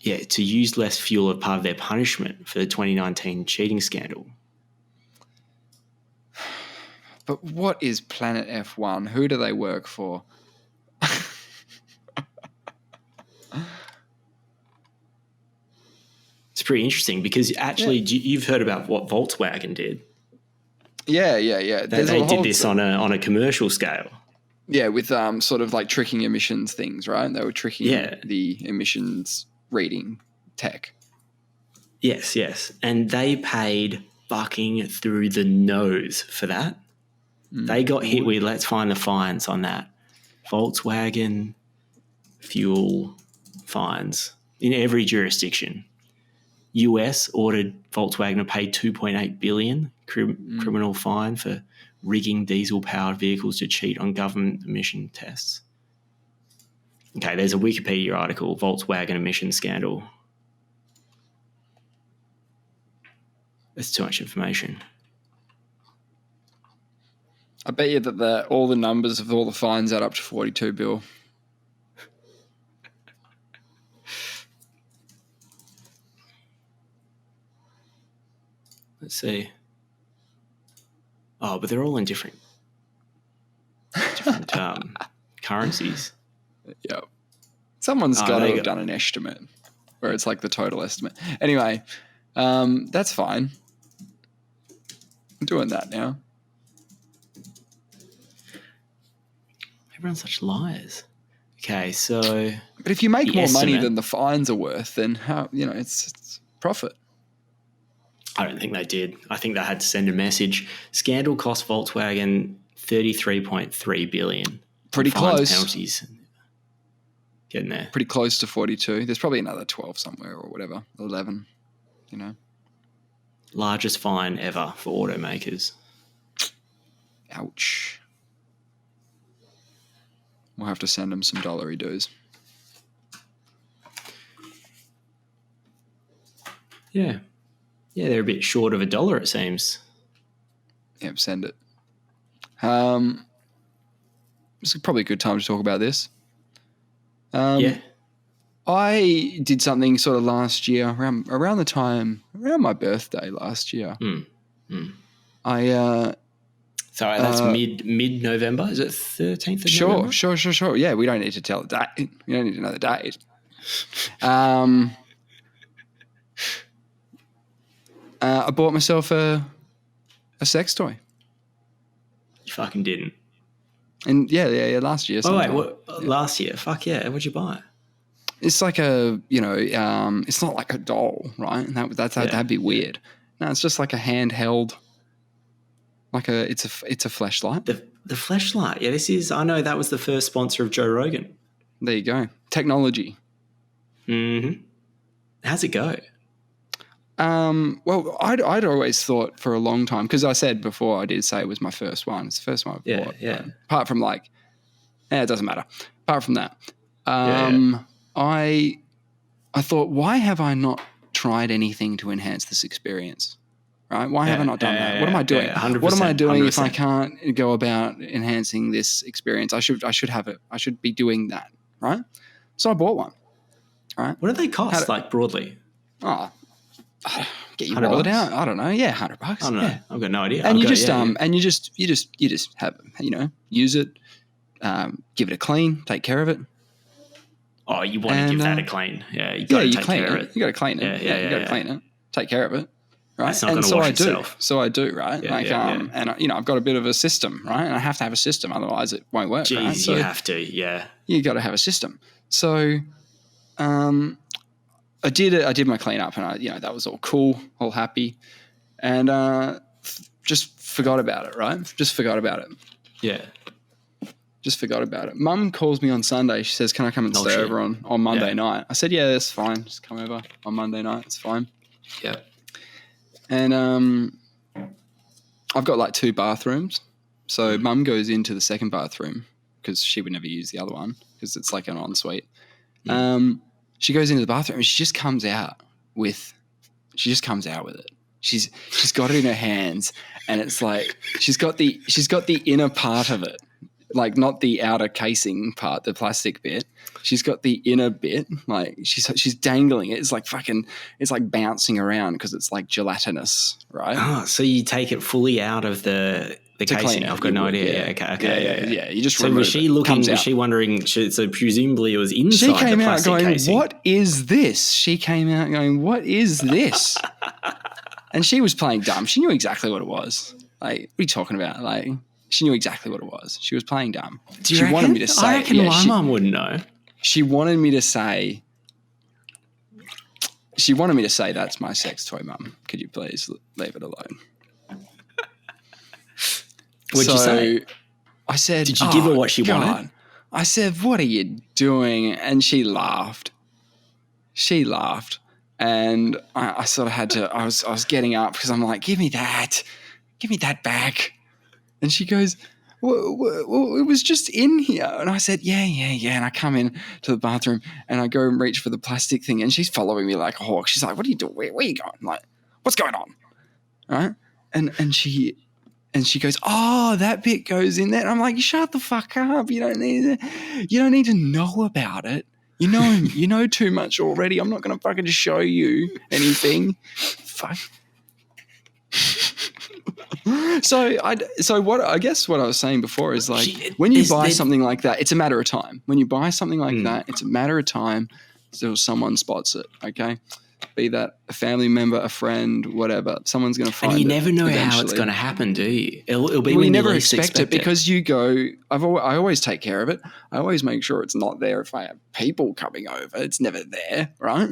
Yeah, to use less fuel as part of their punishment for the 2019 cheating scandal. But what is Planet F1? Who do they work for? It's pretty interesting because actually you've heard about what Volkswagen did. Yeah. They did this on a commercial scale. Yeah, with sort of like tricking emissions things, right? They were tricking the emissions reading tech. Yes. And they paid fucking through the nose for that. They got hit with, let's find the fines on that. Volkswagen fuel fines in every jurisdiction. US ordered Volkswagen to pay $2.8 billion criminal fine for rigging diesel-powered vehicles to cheat on government emission tests. Okay, there's a Wikipedia article, Volkswagen emission scandal. That's too much information. I bet you that all the numbers of all the fines add up to 42 bill. Let's see. Oh, but they're all in different currencies. Yep. Someone's got to have done an estimate where it's like the total estimate. Anyway, that's fine. I'm doing that now. Everyone's such liars. Okay, so... But if you make more money than the fines are worth, then how, it's profit. I don't think they did. I think they had to send a message. Scandal cost Volkswagen $33.3 billion. Pretty close. Penalties. Getting there. Pretty close to 42. There's probably another 12 somewhere or whatever. 11, Largest fine ever for automakers. Ouch. We'll have to send them some dollary dues. Yeah. Yeah, they're a bit short of $1, it seems. Yep, send it. It's probably a good time to talk about this. Yeah. I did something sort of last year around my birthday last year. I Sorry, that's mid November. Is it 13th of November? Sure. Yeah, we don't need to tell the date. We don't need to know the date. I bought myself a sex toy. You fucking didn't. And yeah, last year. Oh wait, last year? Fuck yeah! What'd you buy? It's like it's not like a doll, right? That'd be weird. No, it's just like a handheld. It's a fleshlight. The fleshlight. Yeah, this is. I know that was the first sponsor of Joe Rogan. There you go. Technology. Mm-hmm. How's it go? Well, I'd always thought for a long time, because I said before, I did say it was my first one. It's the first one I bought. Yeah. Apart from it doesn't matter. Apart from that, I thought, why have I not tried anything to enhance this experience? Right? Why have I not done that? What am I doing? 100%, what am I doing 100%. if I can't go about enhancing this experience? I should have it. I should be doing that, right? So I bought one. Right? What do they cost, like broadly? Get your wallet out. I don't know. Yeah, $100. I don't know. Yeah. I've got no idea. And you just have use it, give it a clean, take care of it. Oh, you want to give that a clean? Yeah, you got to take care of it. You got to clean it. You got to clean it. Take care of it. Right. It's not going to wash itself. So I do. Right. And I've got a bit of a system. Right. And I have to have a system, otherwise it won't work. Jeez, right? So you have to. Yeah. You got to have a system. So, I did my cleanup, and that was all cool, all happy, and just forgot about it. Right. Just forgot about it. Yeah. Just forgot about it. Mum calls me on Sunday. She says, "Can I come and stay over on Monday night?" I said, "Yeah, that's fine. Just come over on Monday night. It's fine." Yeah. And I've got like 2 bathrooms. So Mum goes into the second bathroom because she would never use the other one because it's like an ensuite. She goes into the bathroom and she just comes out with it. She's got it in her hands, and it's like she's got the inner part of it. Like not the outer casing part, the plastic bit. She's got the inner bit. Like she's dangling it. It's like bouncing around because it's like gelatinous, right? Oh, so you take it fully out of the casing? I've got no idea. Okay. Yeah. You just so was she looking? Was she wondering? So presumably it was inside. She came the out going, casing. "What is this?" She came out going, "What is this?" And she was playing dumb. She knew exactly what it was. Like, what are you talking about? Like. She knew exactly what it was. She was playing dumb. She wanted me to say. I reckon my mum wouldn't know. She wanted me to say. She wanted me to say, "That's my sex toy, Mum. Could you please leave it alone?" What'd you say? I said, "Did you give her what she wanted?" I said, "What are you doing?" And she laughed. And I sort of had to. I was getting up because I'm like, "Give me that back." And she goes, well, it was just in here. And I said, yeah. And I come in to the bathroom and I go and reach for the plastic thing. And she's following me like a hawk. She's like, "What are you doing? Where are you going? Like, what's going on?" Right? And she goes, "Oh, that bit goes in there." And I'm like, "Shut the fuck up. You don't need to know about it. You know too much already. I'm not going to fucking show you anything." Fuck. So what I guess what I was saying before is like when you buy something like that, it's a matter of time. When you buy something like that, it's a matter of time till someone spots it. Okay, be that a family member, a friend, whatever. Someone's going to find it. And you never know eventually. How it's going to happen, do you? It'll be when you never you least expect it because you go. I always take care of it. I always make sure it's not there if I have people coming over. It's never there, right?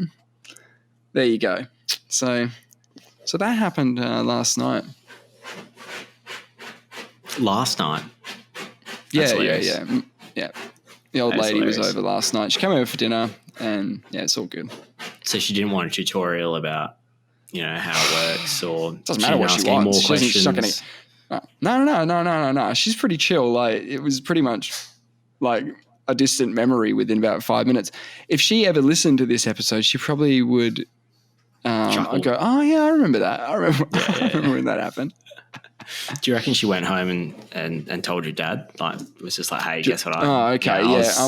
There you go. So that happened last night. Last night? Yeah. The old lady was over last night. She came over for dinner, and it's all good. So she didn't want a tutorial about, how it works, or doesn't matter what she wants. She's not going to. No. She's pretty chill. Like it was pretty much like a distant memory within about 5 minutes. If she ever listened to this episode, she probably would. I'd go, "Oh yeah, I remember that. I remember when that happened." Do you reckon she went home and told your dad? Like, was just like, "Hey, guess what? Okay, yeah. I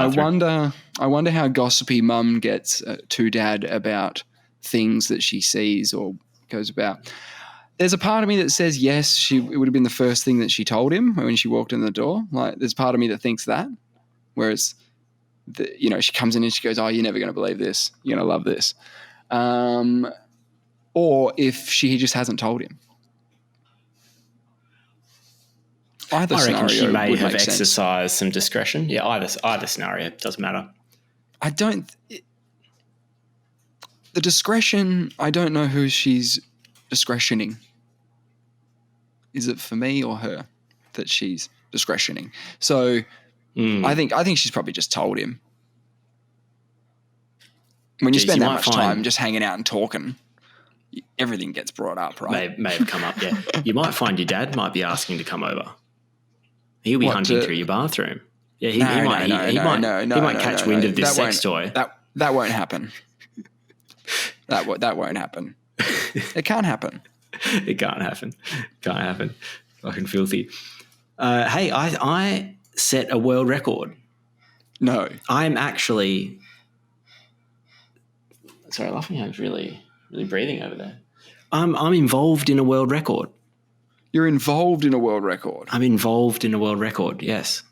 wonder I wonder how gossipy mum gets to dad about things that she sees or goes about. There's a part of me that says yes, it would have been the first thing that she told him when she walked in the door. Like, there's part of me that thinks that, whereas, she comes in and she goes, "Oh, you're never going to believe this. You're going to love this," or if she just hasn't told him. Either I reckon she may would have make sense. exercised some discretion. Yeah, either scenario doesn't matter. I don't. The discretion. I don't know who she's discretioning. Is it for me or her that she's discretioning? So I think she's probably just told him. When you spend that much time just hanging out and talking, everything gets brought up, right? May have come up. Yeah, you might find your dad might be asking to come over. He'll be hunting through your bathroom. Yeah, he might catch wind of this sex toy. That won't happen. That won't happen. It can't happen. It can't happen. Can't happen. Fucking filthy. Hey, I set a world record. No. I'm actually... Sorry, laughing. I was really breathing over there. I'm involved in a world record. You're involved in a world record? I'm involved in a world record, yes.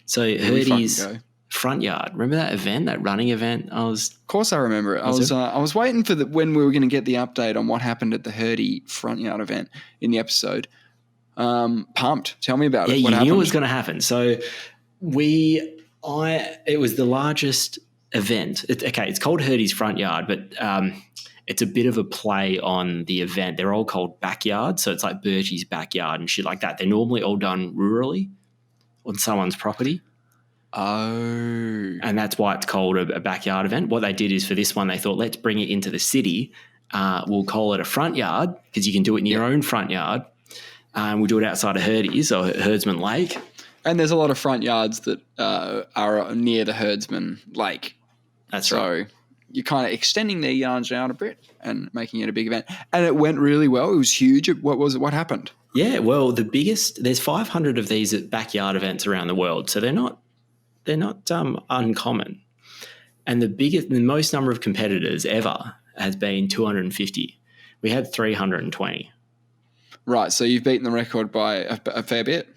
So Hurdy's front yard. Remember that event, that running event? Of course I remember it. I was waiting for when we were going to get the update on what happened at the Hurdy front yard event in the episode. Pumped. Tell me about it. What happened? Knew it was going to happen. So it was the largest event. It's called Hurdy's front yard, but it's a bit of a play on the event. They're all called backyard, so it's like Bertie's backyard and shit like that. They're normally all done rurally on someone's property. Oh. And that's why it's called a backyard event. What they did is for this one, they thought, let's bring it into the city. We'll call it a front yard because you can do it in your own front yard. We'll do it outside of Hurdy's or Herdsman Lake. And there's a lot of front yards that are near the Herdsman Lake. That's right. So you're kind of extending their yards out a bit and making it a big event. And it went really well. It was huge. What was it? What happened? Yeah, well, there's 500 of these at backyard events around the world. So they're not uncommon. And the most number of competitors ever has been 250. We had 320. Right. So you've beaten the record by a fair bit.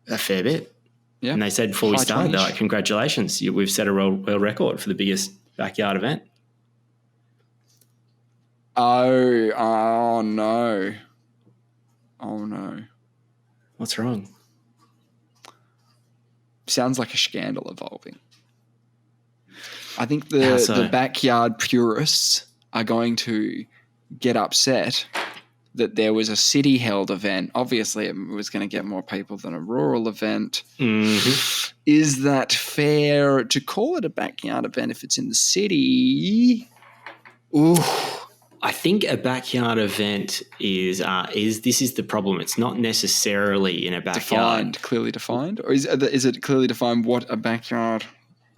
A fair bit. Yeah. And they said before we started, they're like, congratulations, we've set a world record for the biggest backyard event. Oh no. Oh no. What's wrong? Sounds like a scandal evolving. I think the backyard purists are going to get upset that there was a city-held event. Obviously, it was going to get more people than a rural event. Mm-hmm. Is that fair to call it a backyard event if it's in the city? Ooh. I think a backyard event is the problem. It's not necessarily in a backyard. Clearly defined? Or is it clearly defined what a backyard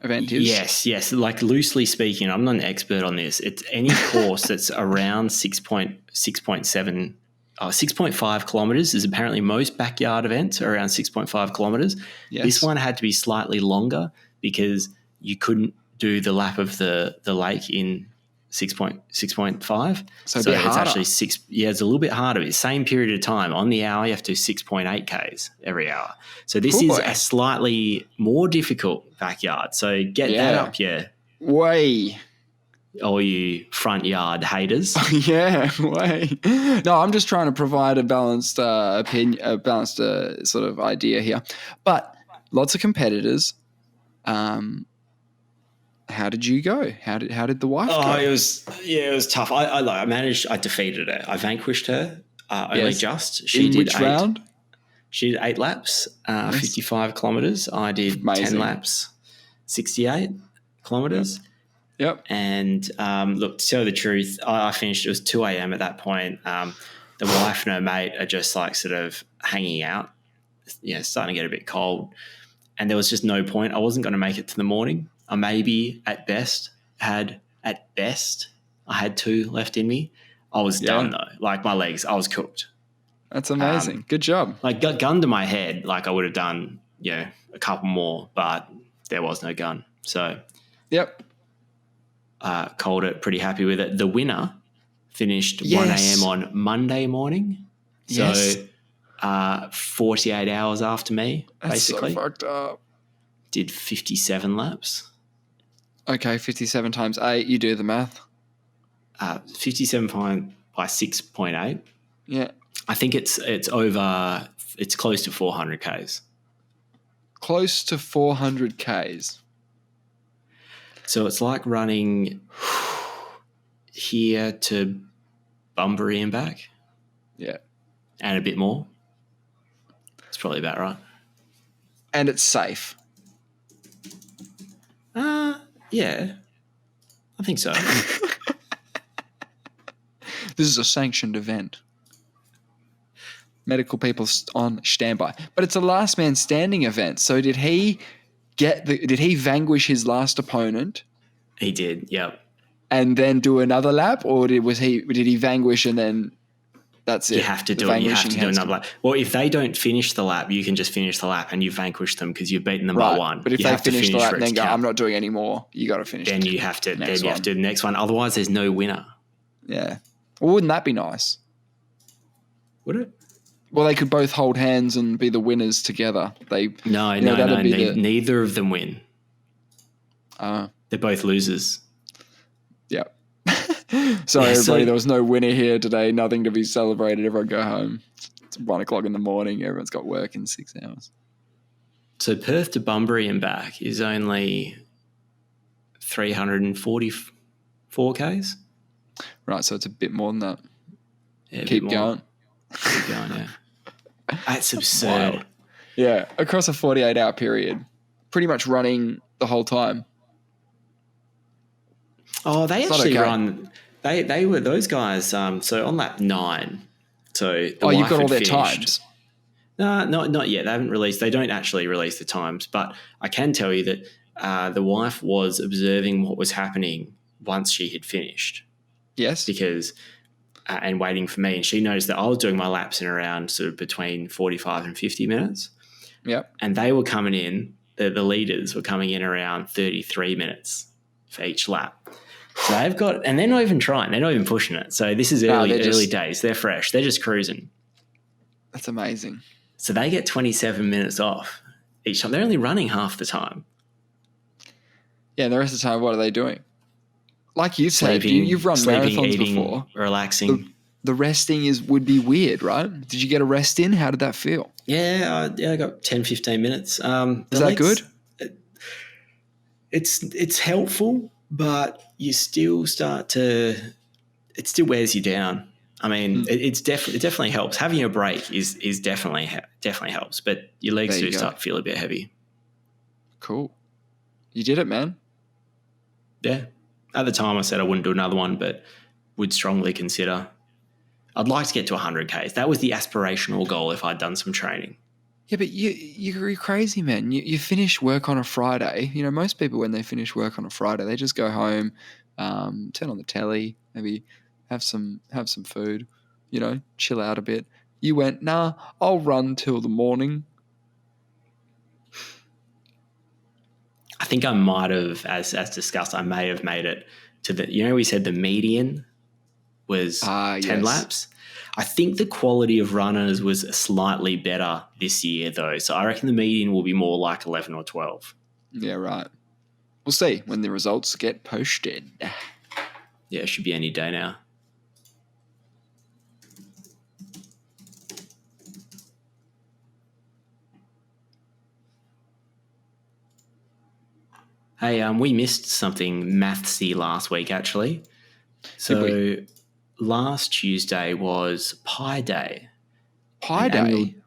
event is? Yes. Like loosely speaking, I'm not an expert on this. It's any course that's around 6.5 kilometres is apparently most backyard events are around 6.5 kilometres. Yes. This one had to be slightly longer because you couldn't do the lap of the lake in 6.5. So it's actually 6. Yeah, it's a little bit harder. It's the same period of time. On the hour, you have to do 6.8 Ks every hour. So this is a slightly more difficult backyard. So get that up, way. All you front yard haters. Yeah, way. No, I'm just trying to provide a balanced opinion, a balanced sort of idea here. But lots of competitors. How did you go? How did the wife go? It was tough. I managed. I defeated her. I vanquished her. Only just. She did which 8 round? She did 8 laps, 55 kilometres. I did 10 laps, 68 kilometres. Yep. And look, to tell the truth, I finished. It was 2 a.m. at that point. The wife and her mate are just like sort of hanging out. Yeah, starting to get a bit cold, and there was just no point. I wasn't going to make it to the morning. I maybe I had 2 left in me. I was done though. Like my legs, I was cooked. That's amazing. Good job. Like gun to my head, like I would have done, a couple more, but there was no gun. So Yep. Called it, pretty happy with it. The winner finished Yes. 1 a.m. on Monday morning. So Yes. 48 hours after me, That's basically. so fucked up. Did 57 laps. Okay, 57 times 8. You do the math. 57 by 6.8. Yeah. I think it's close to 400 Ks. Close to 400 Ks. So it's like running here to Bunbury and back. Yeah. And a bit more. It's probably about right. And it's safe. Yeah. I think so. This is a sanctioned event. Medical people on standby. But it's a last man standing event. So did he vanquish his last opponent? He did, yep. And then do another lap? Or did he vanquish and then that's it? You have to do it. You have to do another lap. Well, if they don't finish the lap, you can just finish the lap and you vanquish them because you've beaten them by one. But if they finish the lap and then go, I'm not doing any more, you got to finish. Then you have to. Then you have to do the next one. Otherwise, there's no winner. Yeah. Well, wouldn't that be nice? Would it? Well, they could both hold hands and be the winners together. No. Neither of them win. They're both losers. Yeah. Sorry, everybody. There was no winner here today. Nothing to be celebrated. Everyone go home. It's 1 o'clock in the morning. Everyone's got work in 6 hours. So Perth to Bunbury and back is only 344 Ks. Right, so it's a bit more than that. Yeah, Keep going. Keep going, yeah. That's absurd. Wow. Yeah, across a 48-hour period. Pretty much running the whole time. Oh, they actually run. They were those guys. So on lap 9. So you've got all their times. No, not yet. They haven't released. They don't actually release the times. But I can tell you that the wife was observing what was happening once she had finished. Yes, because and waiting for me, and she noticed that I was doing my laps in around sort of between 45 and 50 minutes. Yep. And they were coming in. The leaders were coming in around 33 minutes for each lap. So they've got, and they're not even trying. They're not even pushing it. So this is early days. They're fresh. They're just cruising. That's amazing. So they get 27 minutes off each time. They're only running half the time. Yeah, and the rest of the time, what are they doing? Like you said, sleeping, you've run marathons eating, before. Relaxing. The resting would be weird, right? Did you get a rest in? How did that feel? Yeah, I got 10, 15 minutes. Is that good? It's helpful, but you still start to – it still wears you down. I mean, it definitely helps. Having a break is definitely helps, but your legs do start to feel a bit heavy. Cool. You did it, man. Yeah. At the time I said I wouldn't do another one, but would strongly consider. I'd like to get to 100 Ks. That was the aspirational goal if I'd done some training. Yeah, but you're crazy, man. You finish work on a Friday. You know, most people when they finish work on a Friday, they just go home, turn on the telly, maybe have some food, you know, chill out a bit. You went, nah, I'll run till the morning. I think I might have, as discussed, I may have made it to we said the median was 10 laps. I think the quality of runners was slightly better this year, though. So I reckon the median will be more like 11 or 12. Yeah, right. We'll see when the results get posted. Yeah, it should be any day now. Hey, we missed something mathsy last week, actually. So last Tuesday was Pi Day. Pi Day?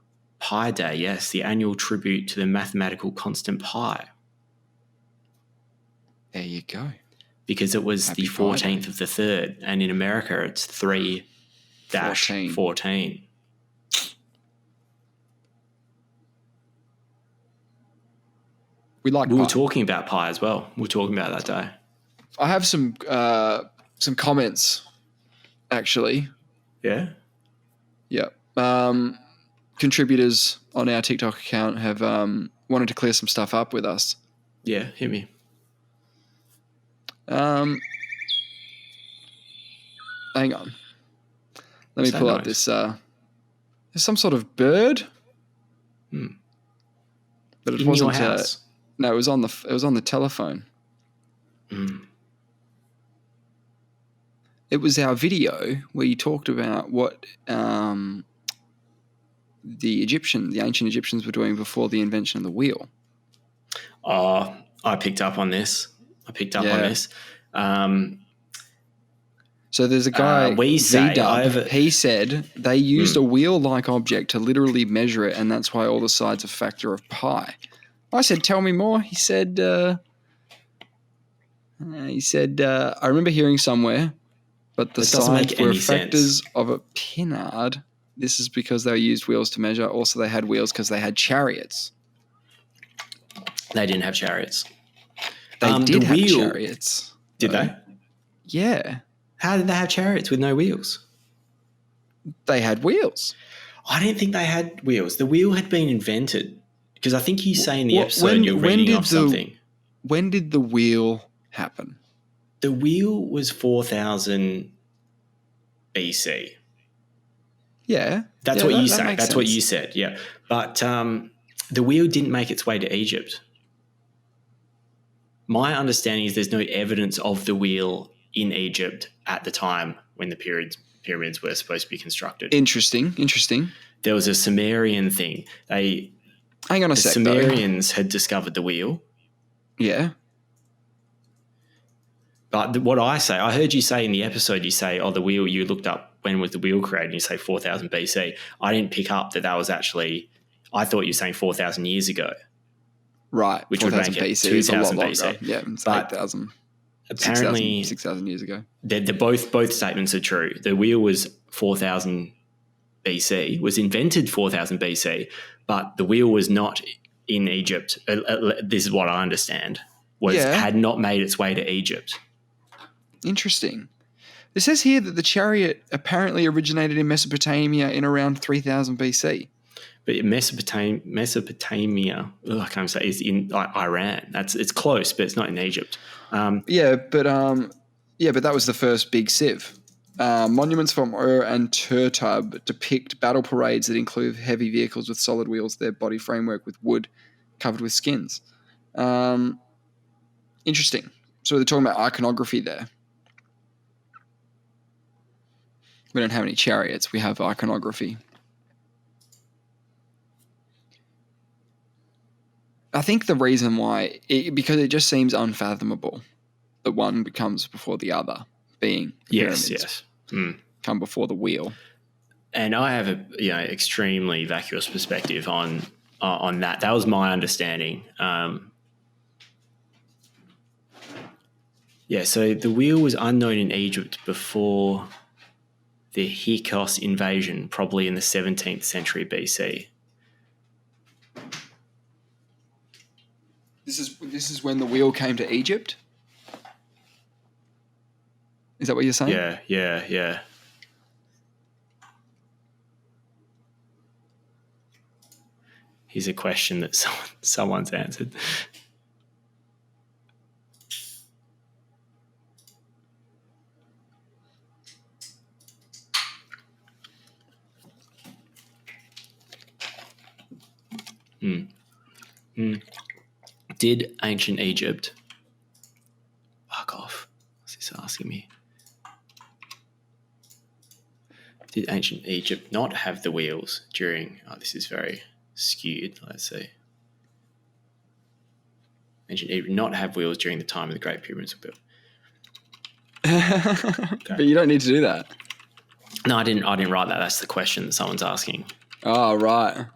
Pi Day, yes, the annual tribute to the mathematical constant pi. There you go. Because it was the 14th of the 3rd, and in America it's 3-14. We were talking about pi as well. We were talking about that day. I have some comments, actually. Yeah? Yeah. Contributors on our TikTok account have wanted to clear some stuff up with us. Yeah, hit me. Hang on. Let What's me pull that up noise? this. There's some sort of bird, but it In wasn't. your house? No, it was on the telephone. It was our video where you talked about what the ancient Egyptians were doing before the invention of the wheel. Oh, I picked up on this. So there's a guy, V-Dub, he said they used a wheel-like object to literally measure it, and that's why all the sides are factor of pi. I said, tell me more. He said, I remember hearing somewhere, but the sides were factors of a pinard. This is because they used wheels to measure. Also, they had wheels because they had chariots. They didn't have chariots. They did have chariots. Did they? Yeah. How did they have chariots with no wheels? They had wheels. I didn't think they had wheels. The wheel had been invented because I think you say in the episode you're reading off something. When did the wheel happen? The wheel was 4,000 BC. Yeah. That's what you say. That's what you said, yeah. But the wheel didn't make its way to Egypt. My understanding is there's no evidence of the wheel in Egypt at the time when the pyramids were supposed to be constructed. Interesting. There was a Sumerian thing. Hang on a sec. The Sumerians had discovered the wheel. Yeah. But what I heard you say in the episode, you say, the wheel, you looked up when was the wheel created, and you say 4,000 BC. I didn't pick up that was actually, I thought you were saying 4,000 years ago. Right. Which would make it 2,000 BC. Yeah, it's 8,000. Apparently 6,000 years ago. Both statements are true. The wheel was 4,000 BC, was invented 4,000 BC, but the wheel was not in Egypt. This is what I understand, had not made its way to Egypt. Interesting. It says here that the chariot apparently originated in Mesopotamia in around 3,000 BC. But Mesopotamia, I can't say, is in Iran. It's close, but it's not in Egypt. But that was the first big sieve. Monuments from Ur and Turtub depict battle parades that include heavy vehicles with solid wheels, their body framework with wood covered with skins. Interesting. So they're talking about iconography there. We don't have any chariots. We have iconography. I think the reason why, because it just seems unfathomable that one comes before the other, being pyramids come before the wheel. And I have a extremely vacuous perspective on that. That was my understanding. So the wheel was unknown in Egypt before the Hyksos invasion, probably in the 17th century BC. This is when the wheel came to Egypt? Is that what you're saying? Yeah. Here's a question that someone's answered. Did ancient Egypt... Fuck off. What's this asking me? Did ancient Egypt not have the wheels during... Oh, this is very skewed. Let's see. Ancient Egypt not have wheels during the time of the Great Pyramids were built. Okay. But you don't need to do that. No, I didn't write that. That's the question that someone's asking. Oh, right.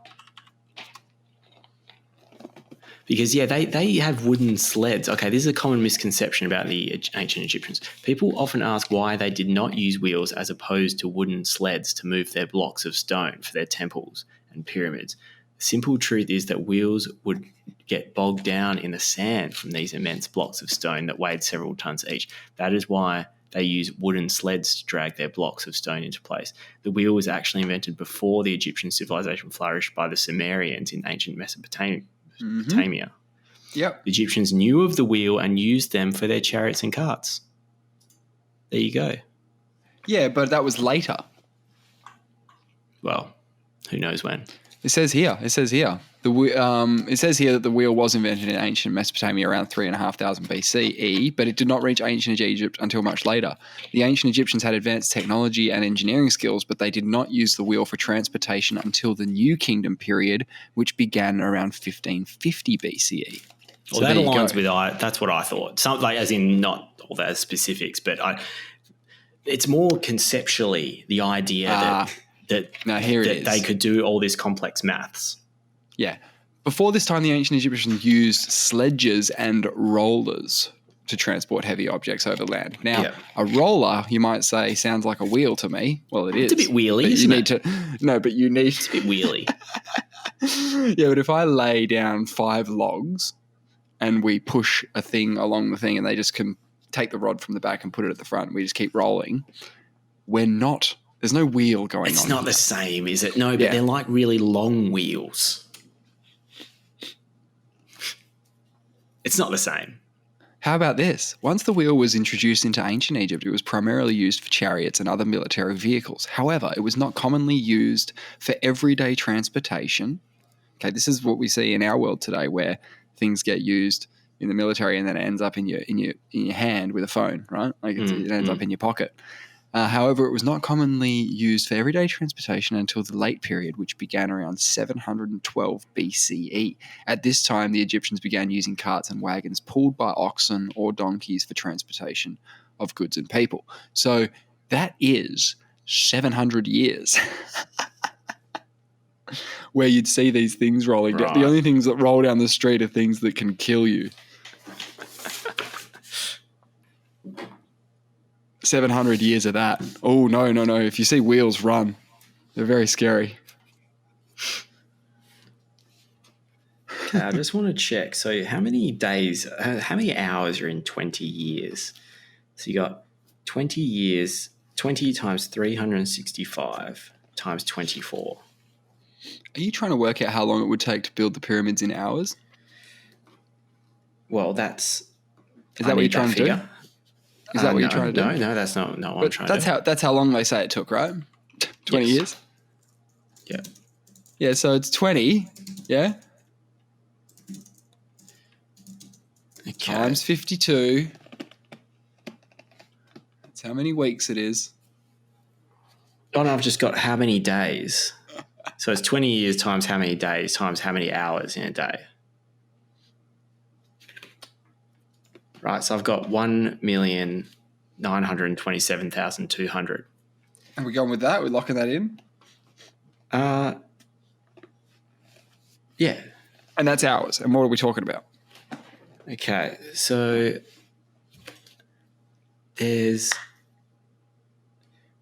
Because, they have wooden sleds. Okay, this is a common misconception about the ancient Egyptians. People often ask why they did not use wheels as opposed to wooden sleds to move their blocks of stone for their temples and pyramids. The simple truth is that wheels would get bogged down in the sand from these immense blocks of stone that weighed several tons each. That is why they use wooden sleds to drag their blocks of stone into place. The wheel was actually invented before the Egyptian civilization flourished by the Sumerians in ancient Mesopotamia. Yep. The Egyptians knew of the wheel and used them for their chariots and carts. There you go. Yeah, but that was later. Well, who knows when? It says here. It says here that the wheel was invented in ancient Mesopotamia around 3,500 BCE, but it did not reach ancient Egypt until much later. The ancient Egyptians had advanced technology and engineering skills, but they did not use the wheel for transportation until the New Kingdom period, which began around 1550 BCE. Well, that aligns with that's what I thought. Some, like, as in not all the specifics, but it's more conceptually the idea that they could do all this complex maths. Yeah. Before this time, the ancient Egyptians used sledges and rollers to transport heavy objects over land. Now, a roller, you might say, sounds like a wheel to me. Well, it is. It's a bit wheelie, isn't it? But you need... It's a bit wheelie. Yeah, but if I lay down 5 logs and we push a thing along the thing and they just can take the rod from the back and put it at the front, we just keep rolling, there's no wheel going on. It's not the same, is it? No, but they're like really long wheels. It's not the same. How about this? Once the wheel was introduced into ancient Egypt, it was primarily used for chariots and other military vehicles. However, it was not commonly used for everyday transportation. Okay, this is what we see in our world today, where things get used in the military and then it ends up in your hand with a phone, right? Like it ends up in your pocket. However, it was not commonly used for everyday transportation until the late period, which began around 712 BCE. At this time, the Egyptians began using carts and wagons pulled by oxen or donkeys for transportation of goods and people. So that is 700 years where you'd see these things rolling down. The only things that roll down the street are things that can kill you. 700 years of that. Oh, no. If you see wheels, run. They're very scary. Okay, I just want to check. So how many hours are in 20 years? So you got 20 years, 20 times 365 times 24. Are you trying to work out how long it would take to build the pyramids in hours? Well, Is that what you're trying to do? Is that what you're trying to do? No, that's not what I'm trying to do. That's how long they say it took, right? 20 years? Yeah. Yeah, so it's 20, yeah? Okay. Times 52. That's how many weeks it is. Oh, no, I've just got how many days. So it's 20 years times how many days times how many hours in a day. Right, so I've got 1,927,200. Are we going with that? We're locking that in? Yeah. And that's hours. And what are we talking about? Okay, so there's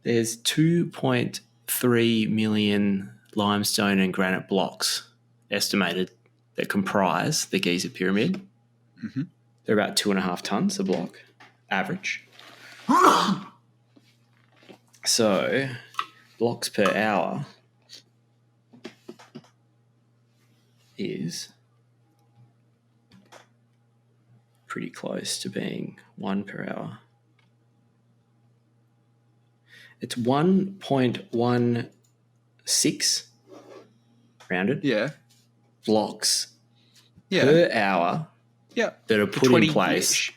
2.3 million limestone and granite blocks estimated that comprise the Giza Pyramid. Mm-hmm. They're about 2.5 tons a block, average. So, blocks per hour is pretty close to being 1 per hour. It's 1.16 rounded blocks per hour that are put in place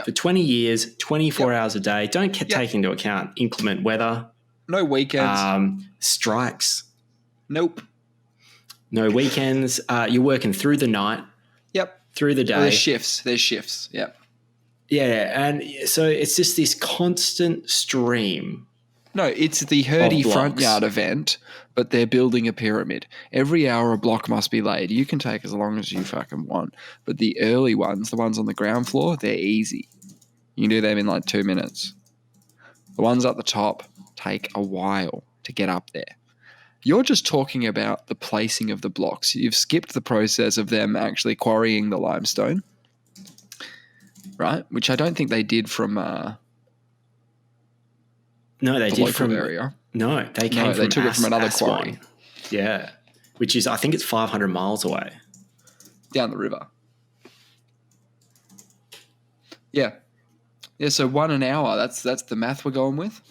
for 20 years, 24 hours a day. Don't take into account inclement weather. No weekends. Strikes. Nope. No weekends. You're working through the night. Yep. Through the day. There's shifts. Yep. Yeah, and so it's just this constant stream. No, it's the Hurdy front yard event, but they're building a pyramid. Every hour a block must be laid. You can take as long as you fucking want. But the early ones, the ones on the ground floor, they're easy. You can do them in like 2 minutes. The ones at the top take a while to get up there. You're just talking about the placing of the blocks. You've skipped the process of them actually quarrying the limestone, right? Which I don't think they did from... No, they did from area. No, they came from. They took it from another Aswan. quarry. Yeah, which is I think it's 500 miles away down the river. Yeah. Yeah, so 1 an hour. That's the math we're going with.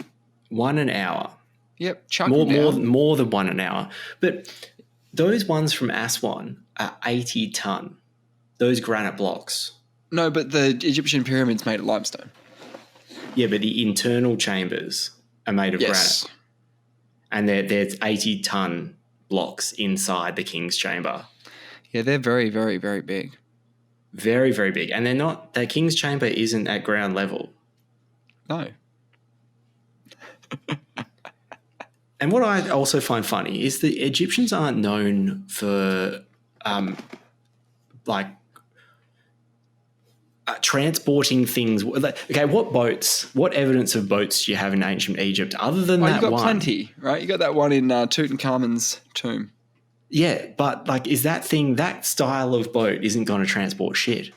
1 an hour. Yep, chucking down. More than 1 an hour. But those ones from Aswan are 80 ton. Those granite blocks. No, but the Egyptian pyramids made of limestone. Yeah, but the internal chambers are made of Yes. granite. And there's 80 ton blocks inside the king's chamber. Yeah, they're very, very, very big. Very, very big. And they're not, the king's chamber isn't at ground level. No. And what I also find funny is the Egyptians aren't known for transporting things. Okay, what evidence of boats do you have in ancient Egypt other than that you got one? plenty, right? You got that one in Tutankhamun's tomb. Yeah, but like, is that style of boat isn't going to transport shit.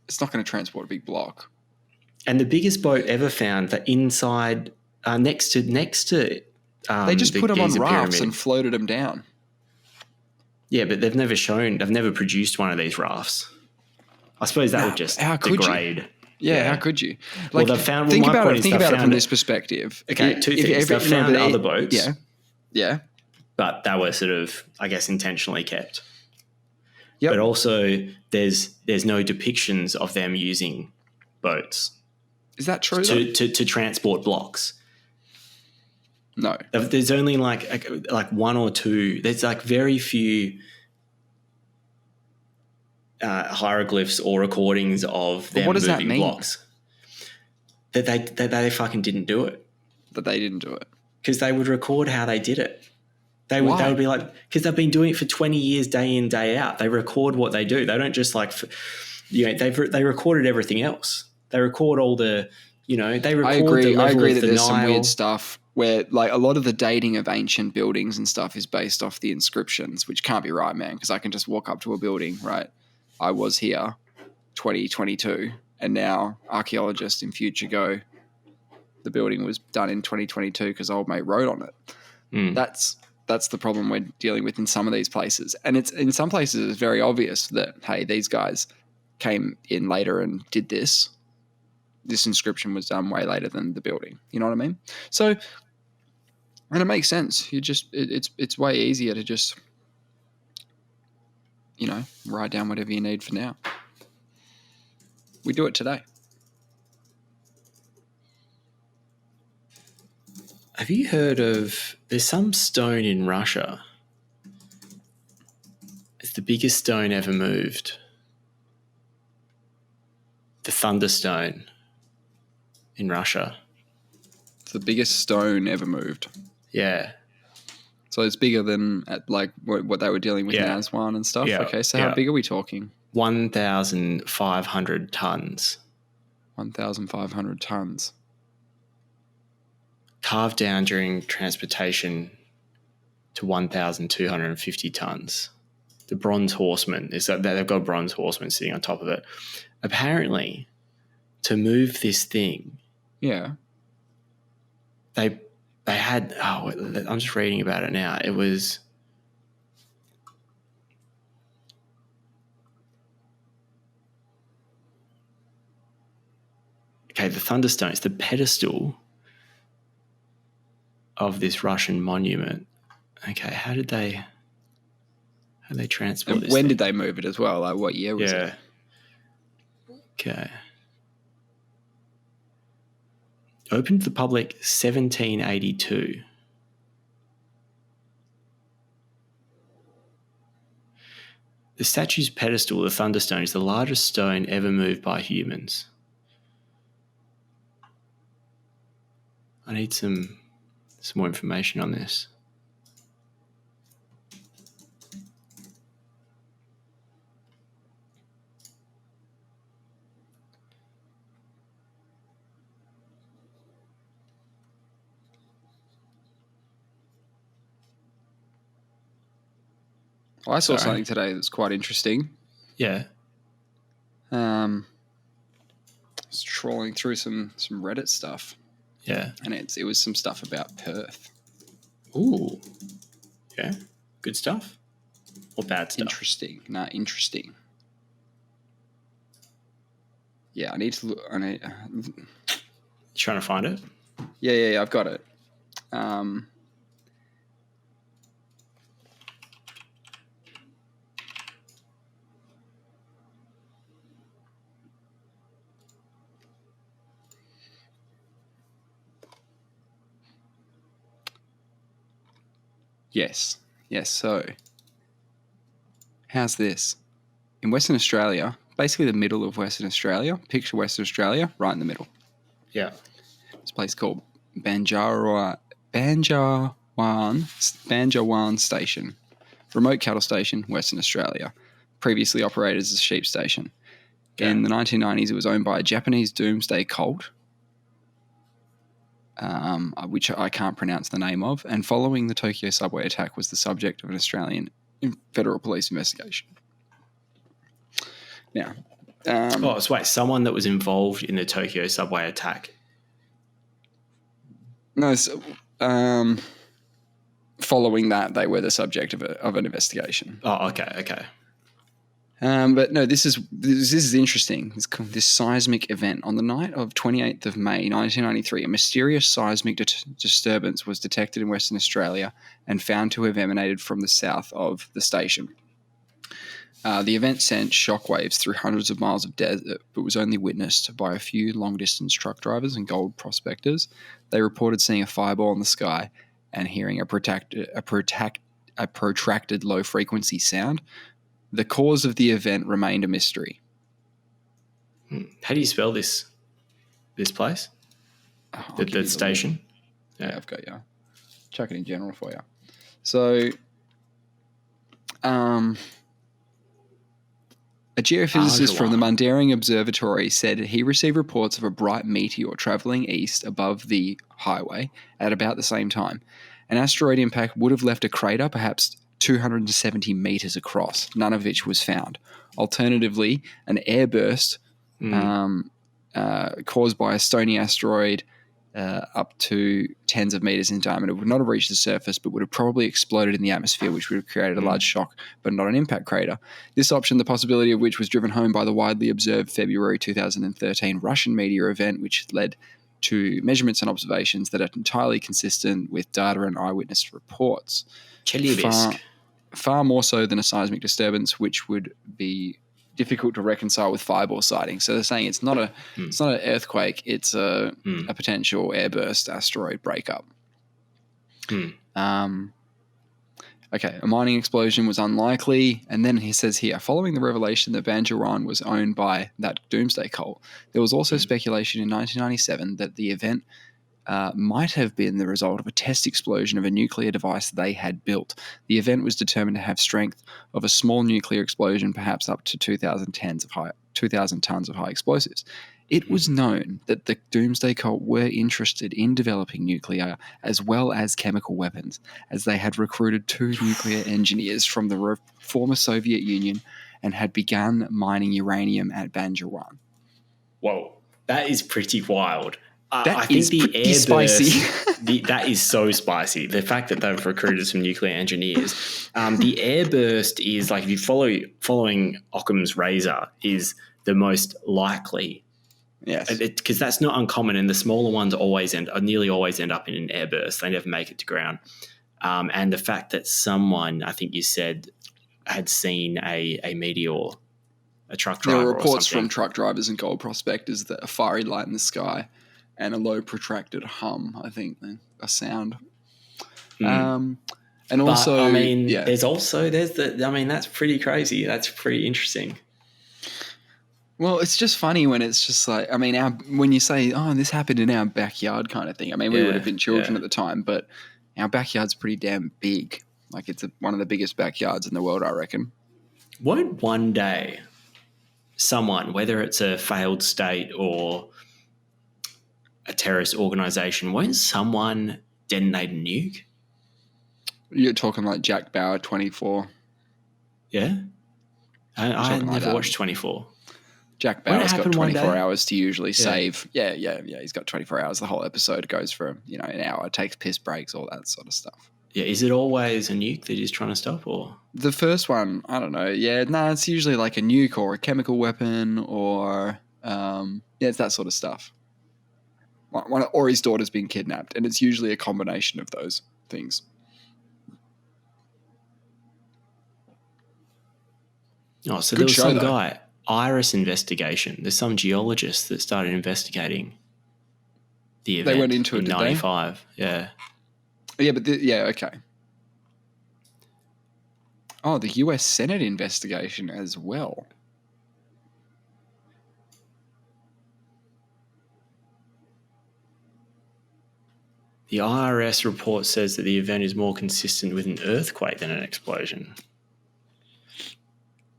It's not going to transport a big block. And the biggest boat ever found, that inside, next to they just put them on rafts and floated them down. Yeah, but they've never produced one of these rafts. I suppose that would just degrade. Yeah, how could you? Like, well, think about it from this perspective. Okay, two things. They've found other boats. Yeah. But they were sort of, I guess, intentionally kept. Yep. But also, there's no depictions of them using boats. Is that true? To transport blocks. No. There's only like one or two. There's like very few hieroglyphs or recordings of them moving blocks. That they fucking didn't do it. That they didn't do it. Because they would record how they did it. They would be like, because they've been doing it for 20 years, day in, day out. They record what they do. They don't just they recorded everything else. They record all the, they record the level I agree of that the there's Nile. some weird stuff where like a lot of the dating of ancient buildings and stuff is based off the inscriptions, which can't be right, man, because I can just walk up to a building, right? I was here 2022 and now archaeologists in future go, the building was done in 2022 because old mate wrote on it. Mm. That's the problem we're dealing with in some of these places. And it's in some places it's very obvious that, hey, these guys came in later and did this. This inscription was done way later than the building. You know what I mean? So, and it makes sense. It's way easier to just, write down whatever you need for now. We do it today. Have you heard of, there's some stone in Russia. It's the biggest stone ever moved. The Thunderstone in Russia. It's the biggest stone ever moved. Yeah. So it's bigger than what they were dealing with in Aswan and stuff. Yeah. Okay, so how big are we talking? 1,500 tons. 1,500 tons. Carved down during transportation to 1,250 tons. The bronze horseman is that they've got a bronze horseman sitting on top of it. Apparently, to move this thing, they had. Oh, I'm just reading about it now. It was. Okay, the Thunderstone. It's the pedestal of this Russian monument. Okay, how did they transport this? When did they move it as well? Like what year was it? Okay. Opened to the public 1782. The statue's pedestal, the Thunderstone, is the largest stone ever moved by humans. I need some more information on this. Well, I saw something today that's quite interesting. Yeah. I was trawling through some Reddit stuff. Yeah. And it was some stuff about Perth. Ooh. Yeah. Good stuff? Or bad stuff? Interesting. Interesting. Yeah, I need to look. Trying to find it? Yeah, I've got it. Yes. So, how's this? In Western Australia, basically the middle of Western Australia, picture Western Australia, right in the middle. Yeah. This place called Banjarwan Station, remote cattle station, Western Australia, previously operated as a sheep station. Okay. In the 1990s, it was owned by a Japanese doomsday cult, which I can't pronounce the name of, and following the Tokyo subway attack was the subject of an Australian federal police investigation. Now, so wait, someone that was involved in the Tokyo subway attack. no, so, following that, they were the subject of an investigation. Oh, okay. But no, this is interesting. This seismic event on the night of 28th of May 1993, a mysterious seismic disturbance was detected in Western Australia and found to have emanated from the south of the station. The event sent shockwaves through hundreds of miles of desert, but was only witnessed by a few long-distance truck drivers and gold prospectors. They reported seeing a fireball in the sky and hearing a protracted low-frequency sound. The cause of the event remained a mystery. How do you spell this place? The station? Yeah, I've got you. Chuck it in general for you. So, a geophysicist from the Mundaring Observatory said he received reports of a bright meteor traveling east above the highway at about the same time. An asteroid impact would have left a crater, perhaps 270 meters across, none of which was found. Alternatively, an airburst caused by a stony asteroid up to tens of meters in diameter would not have reached the surface, but would have probably exploded in the atmosphere, which would have created a large shock, but not an impact crater. This option, the possibility of which was driven home by the widely observed February 2013 Russian meteor event, which led to measurements and observations that are entirely consistent with data and eyewitness reports. Far more so than a seismic disturbance, which would be difficult to reconcile with fireball sightings. So they're saying it's not an earthquake, it's a potential airburst asteroid breakup. Okay, a mining explosion was unlikely. And then he says here, following the revelation that Banjarwan was owned by that doomsday cult, there was also speculation in 1997 that the event might have been the result of a test explosion of a nuclear device they had built. The event was determined to have strength of a small nuclear explosion, perhaps up to 2,000 tons of high explosives. It was known that the Doomsday Cult were interested in developing nuclear as well as chemical weapons, as they had recruited 2 nuclear engineers from the former Soviet Union and had begun mining uranium at Banjarwan. Whoa, that is pretty wild. I think the airburst, spicy. That is so spicy. The fact that they've recruited some nuclear engineers. The airburst is like, if you following Occam's razor, is the most likely. Yes, because that's not uncommon, and the smaller ones nearly always end up in an airburst. They never make it to ground. And the fact that someone, I think you said, had seen a meteor, a truck driver. There were reports from truck drivers and gold prospectors that a fiery light in the sky and a low protracted hum, I think, a sound. And also, that's pretty crazy. That's pretty interesting. Well, it's just funny when it's just like, when you say, oh, this happened in our backyard kind of thing. We would have been children at the time, but our backyard's pretty damn big. Like, it's one of the biggest backyards in the world, I reckon. Won't one day someone, whether it's a failed state or a terrorist organization, won't someone detonate a nuke? You're talking like Jack Bauer 24. Yeah? I never watched 24. Jack Bauer's got 24 hours to usually save. Yeah. He's got 24 hours. The whole episode goes for, an hour. It takes piss breaks, all that sort of stuff. Yeah, is it always a nuke that he's trying to stop, or? The first one, I don't know. Yeah, it's usually like a nuke or a chemical weapon or It's that sort of stuff. Or his daughter's been kidnapped, and it's usually a combination of those things. Oh, so Good there was show, some though. guy, Iris investigation. There's some geologist that started investigating the event. They went into it, in did they? 95. Yeah. Yeah, but okay. Oh, the US Senate investigation as well. The IRS report says that the event is more consistent with an earthquake than an explosion.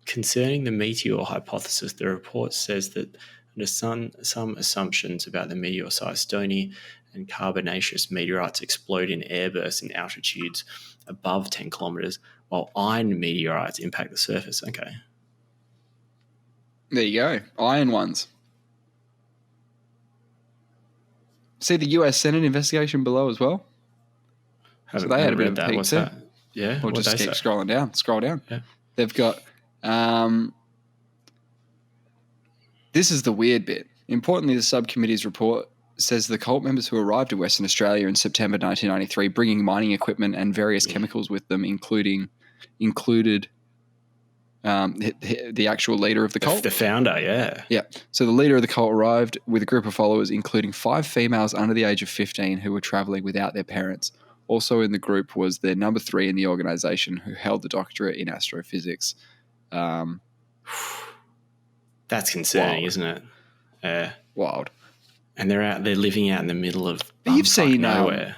Concerning the meteor hypothesis, the report says that under some assumptions about the meteor-sized stony and carbonaceous meteorites explode in airbursts in altitudes above 10 kilometers, while iron meteorites impact the surface. Okay. There you go. Iron ones. See the US Senate investigation below as well? Haven't they had a bit read of a that. peek What's too. that? Yeah. Or What'd just they keep say? scrolling down. Scroll down. Yeah. They've got... this is the weird bit. Importantly, the subcommittee's report says the cult members who arrived in Western Australia in September 1993, bringing mining equipment and various chemicals with them, included the actual leader of the cult. The founder, yeah. Yeah. So the leader of the cult arrived with a group of followers, including 5 females under the age of 15 who were traveling without their parents. Also in the group was their number 3 in the organization who held the doctorate in astrophysics. That's concerning, Wild. isn't it? Yeah. Wild. And they're living out in the middle of You've seen nowhere.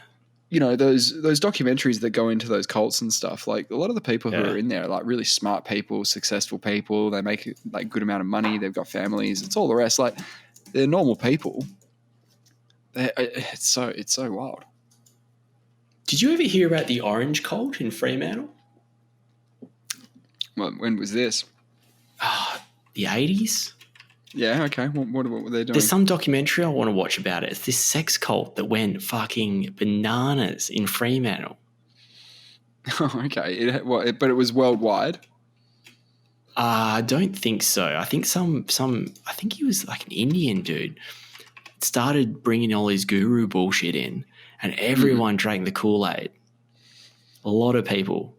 Those documentaries that go into those cults and stuff. Like a lot of the people who Yeah. are in there are like really smart people, successful people. They make like good amount of money. They've got families. It's all the rest. Like they're normal people. It's so wild. Did you ever hear about the Orange Cult in Fremantle? When was this? The 80s? Yeah, okay. What were they doing? There's some documentary I want to watch about it. It's this sex cult that went fucking bananas in Fremantle. Okay. But it was worldwide? I don't think so. I think I think he was like an Indian dude. Started bringing all his guru bullshit in, and everyone drank the Kool-Aid. A lot of people.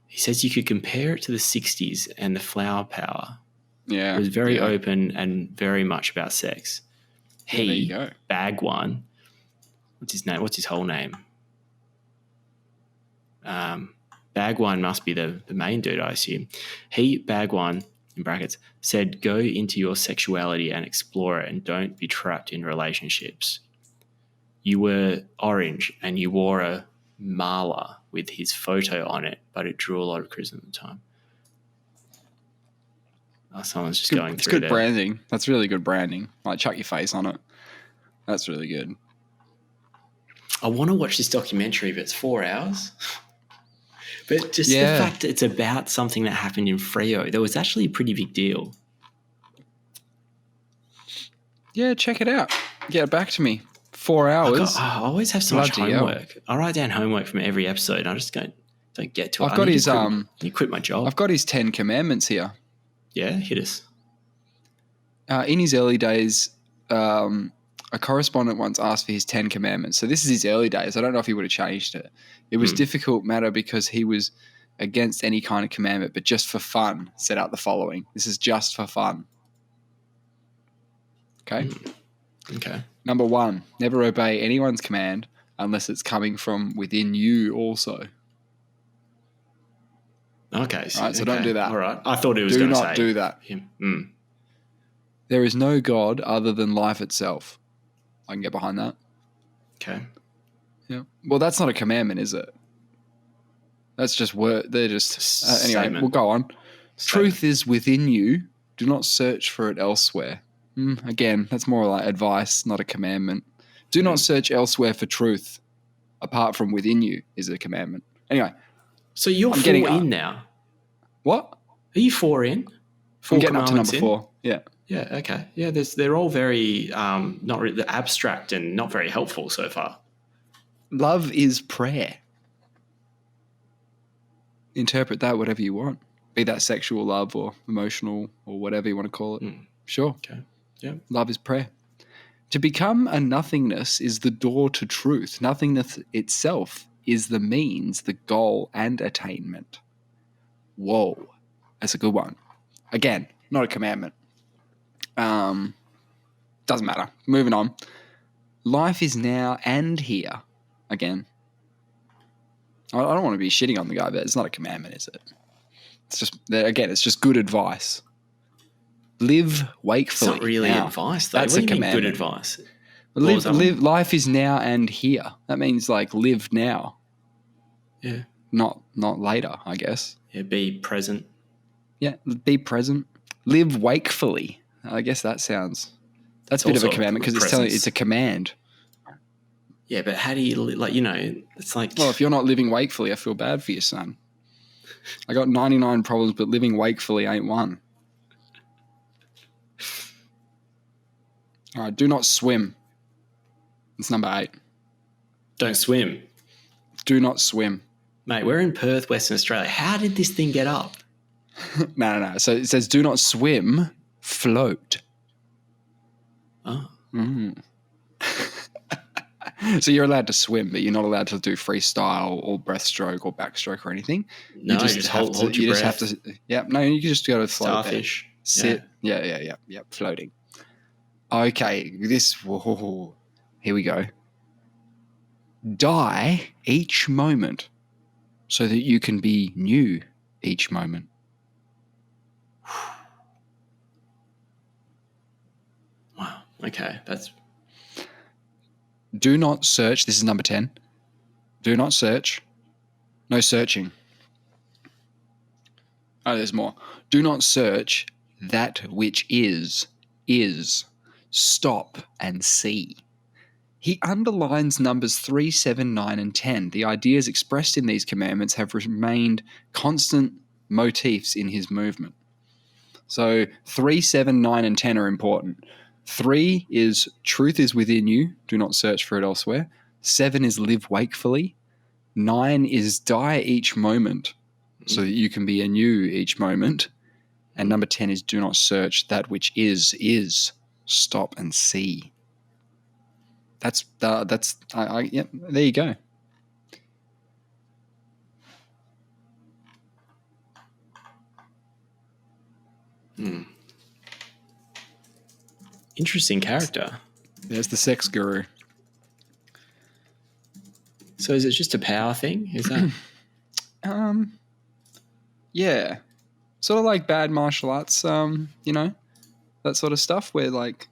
He says you could compare it to the 60s and the flower power. Yeah. It was very open and very much about sex. There you go. Bagwan, what's his name? What's his whole name? Bagwan must be the main dude, I assume. Bagwan, in brackets, said, go into your sexuality and explore it and don't be trapped in relationships. You were orange and you wore a mala with his photo on it, but it drew a lot of criticism at the time. Someone's just going through It's good there. branding. That's really good branding. Like chuck your face on it. That's really good. I want to watch this documentary, but it's 4 hours. But just Yeah. the fact that it's about something that happened in Freo, that was actually a pretty big deal. Yeah, check it out. Get it back to me. 4 hours. I always have so much Bloody hell. homework. I write down homework from every episode, and I just don't get to it. I've got his I need to quit my job. I've got his 10 commandments here. Yeah, hit us. In his early days, a correspondent once asked for his 10 commandments. So this is his early days. I don't know if he would have changed it. It was difficult matter because he was against any kind of commandment, but just for fun, set out the following. This is just for fun. Okay? Okay. Number 1, never obey anyone's command unless it's coming from within you also. Okay. Right, so don't do that. All right. I thought it was Do going to not say do that. him. There is no God other than life itself. I can get behind that. Okay. Yeah. Well, that's not a commandment, is it? That's just word. They're just anyway. Statement. We'll go on. Statement. Truth is within you. Do not search for it elsewhere. Again, that's more like advice, not a commandment. Do not search elsewhere for truth, apart from within you is a commandment. Anyway. So you're 4 in now. What? Are you 4 in? 4 I'm getting up to number commandments 4. Yeah. Yeah. Okay. Yeah. They're all very not really abstract and not very helpful so far. Love is prayer. Interpret that whatever you want. Be that sexual love or emotional or whatever you want to call it. Sure. Okay. Yeah. Love is prayer. To become a nothingness is the door to truth. Nothingness itself is the means, the goal, and attainment. Whoa. That's a good one. Again, not a commandment. Doesn't matter. Moving on. Life is now and here. Again. I don't want to be shitting on the guy, but it's not a commandment, is it? It's just, again, it's just good advice. Live wakefully. It's not really now. advice, though. That's what a do you mean commandment. good advice? Live. Life is now and here. That means like live now. Yeah. Not later, I guess. Yeah, be present. Yeah, be present. Live wakefully. I guess that's a bit of a commandment because it's a command. Yeah, but how do you, it's like... Well, if you're not living wakefully, I feel bad for you, son. I got 99 problems, but living wakefully ain't one. All right, do not swim. It's number 8. Don't swim. Do not swim. Mate, we're in Perth, Western Australia. How did this thing get up? No. So it says do not swim, float. Oh. So you're allowed to swim, but you're not allowed to do freestyle or breaststroke or backstroke or anything. No, you just hold your breath. Just have to. Yeah, no, you just go to float. Starfish. There. Sit. Yeah. Floating. Okay, whoa, here we go. Die each moment so that you can be new each moment. Wow. Okay, that's... Do not search. This is number 10. Do not search. No searching. Oh, there's more. Do not search that which is. Stop and see. He underlines numbers 3, 7, 9, and 10. The ideas expressed in these commandments have remained constant motifs in his movement. So 3, 7, 9, and 10 are important. 3 is truth is within you. Do not search for it elsewhere. 7 is live wakefully. 9 is die each moment so that you can be anew each moment. And number 10 is do not search that which is. Stop and see. There you go. Interesting character. There's the sex guru. So is it just a power thing? Is that? Yeah. Sort of like bad martial arts, that sort of stuff where like,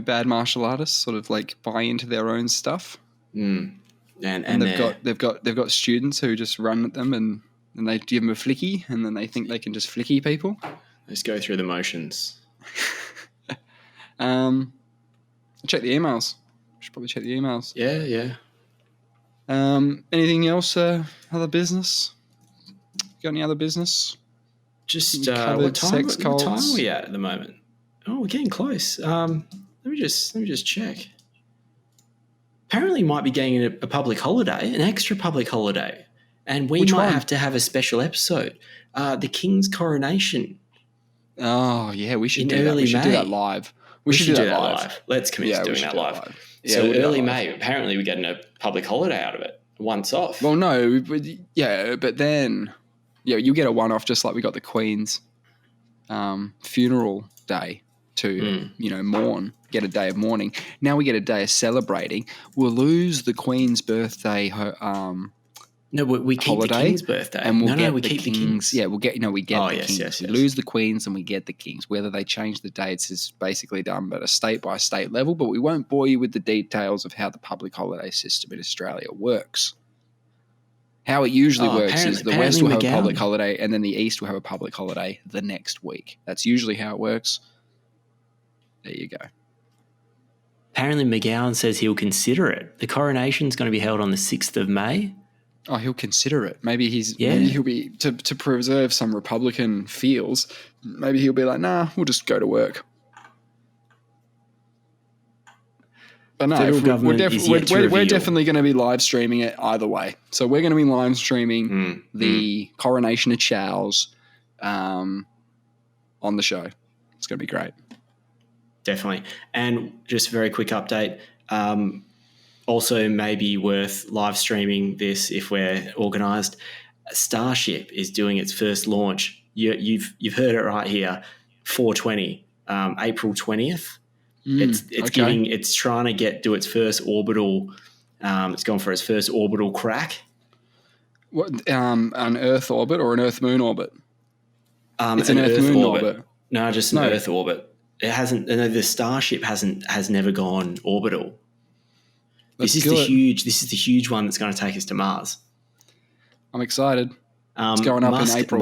bad martial artists sort of like buy into their own stuff. And they've got students who just run at them and they give them a flicky and then they think they can just flicky people. Just go through the motions. Check the emails. Should probably check the emails. Yeah. Anything else? Other business? Got any other business? Just what time are we at the moment? Oh, we're getting close. Let me just check. Apparently, might be getting a public holiday, an extra public holiday, and we might have to have a special episode. The King's coronation. Oh yeah, we should do that. We should do that live. We should do that live. Let's commit to doing that live. Yeah, so early May, apparently we're getting a public holiday out of it. Once off. Well, no, but then, you get a one-off just like we got the Queen's funeral day to, mourn, get a day of mourning. Now we get a day of celebrating. We'll lose the Queen's birthday No, we keep holiday, the King's birthday. And we keep the King's. Yeah, we get the Kings. Yes. We lose the Queens and we get the Kings. Whether they change the dates is basically done at a state-by-state level, but we won't bore you with the details of how the public holiday system in Australia works. How it usually works is the West will have a public holiday and then the East will have a public holiday the next week. That's usually how it works. There you go. Apparently McGowan says he'll consider it. The coronation's going to be held on the 6th of May. Oh, he'll consider it. Maybe he'll be to preserve some Republican feels. Maybe he'll be like, nah, we'll just go to work. But no, Federal government is yet to we're reveal. definitely going to be live streaming it either way. So we're going to be live streaming the coronation of Charles on the show. It's going to be great. Definitely. And just a very quick update. Also, maybe worth live streaming this if we're organised. Starship is doing its first launch. You've heard it right here. 420, April 20th. It's trying to do its first orbital. It's gone for its first orbital crack. What, an Earth orbit or an Earth Moon orbit? It's an Earth Moon orbit. No, just an Earth orbit. It hasn't. No, the Starship has never gone orbital. This is the huge one that's going to take us to Mars. I'm excited. It's going up in April.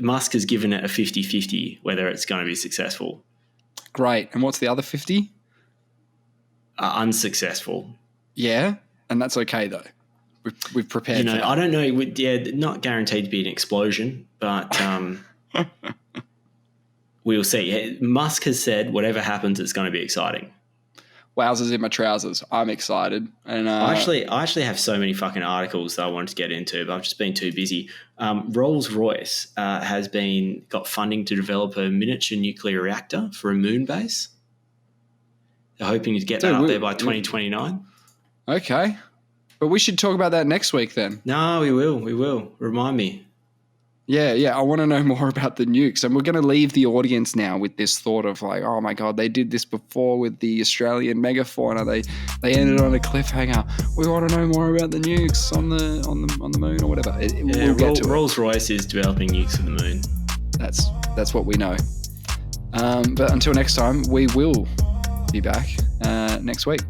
Musk has given it a 50-50 whether it's going to be successful. Great. And what's the other 50? Unsuccessful. Yeah, and that's okay though. We've prepared. For that. I don't know. Not guaranteed to be an explosion, but we'll see. Musk has said whatever happens, it's going to be exciting. Wowzers in my trousers. I'm excited. And I actually have so many fucking articles that I wanted to get into, but I've just been too busy. Rolls-Royce has got funding to develop a miniature nuclear reactor for a moon base. They're hoping to get that up there by 2029. Okay. But we should talk about that next week then. No, we will. Remind me. Yeah. I want to know more about the nukes. And we're going to leave the audience now with this thought of like, oh my God, they did this before with the Australian megafauna. They ended on a cliffhanger. We want to know more about the nukes on the moon or whatever. We'll get to Rolls-Royce is developing nukes for the moon. That's what we know. But until next time, we will be back next week.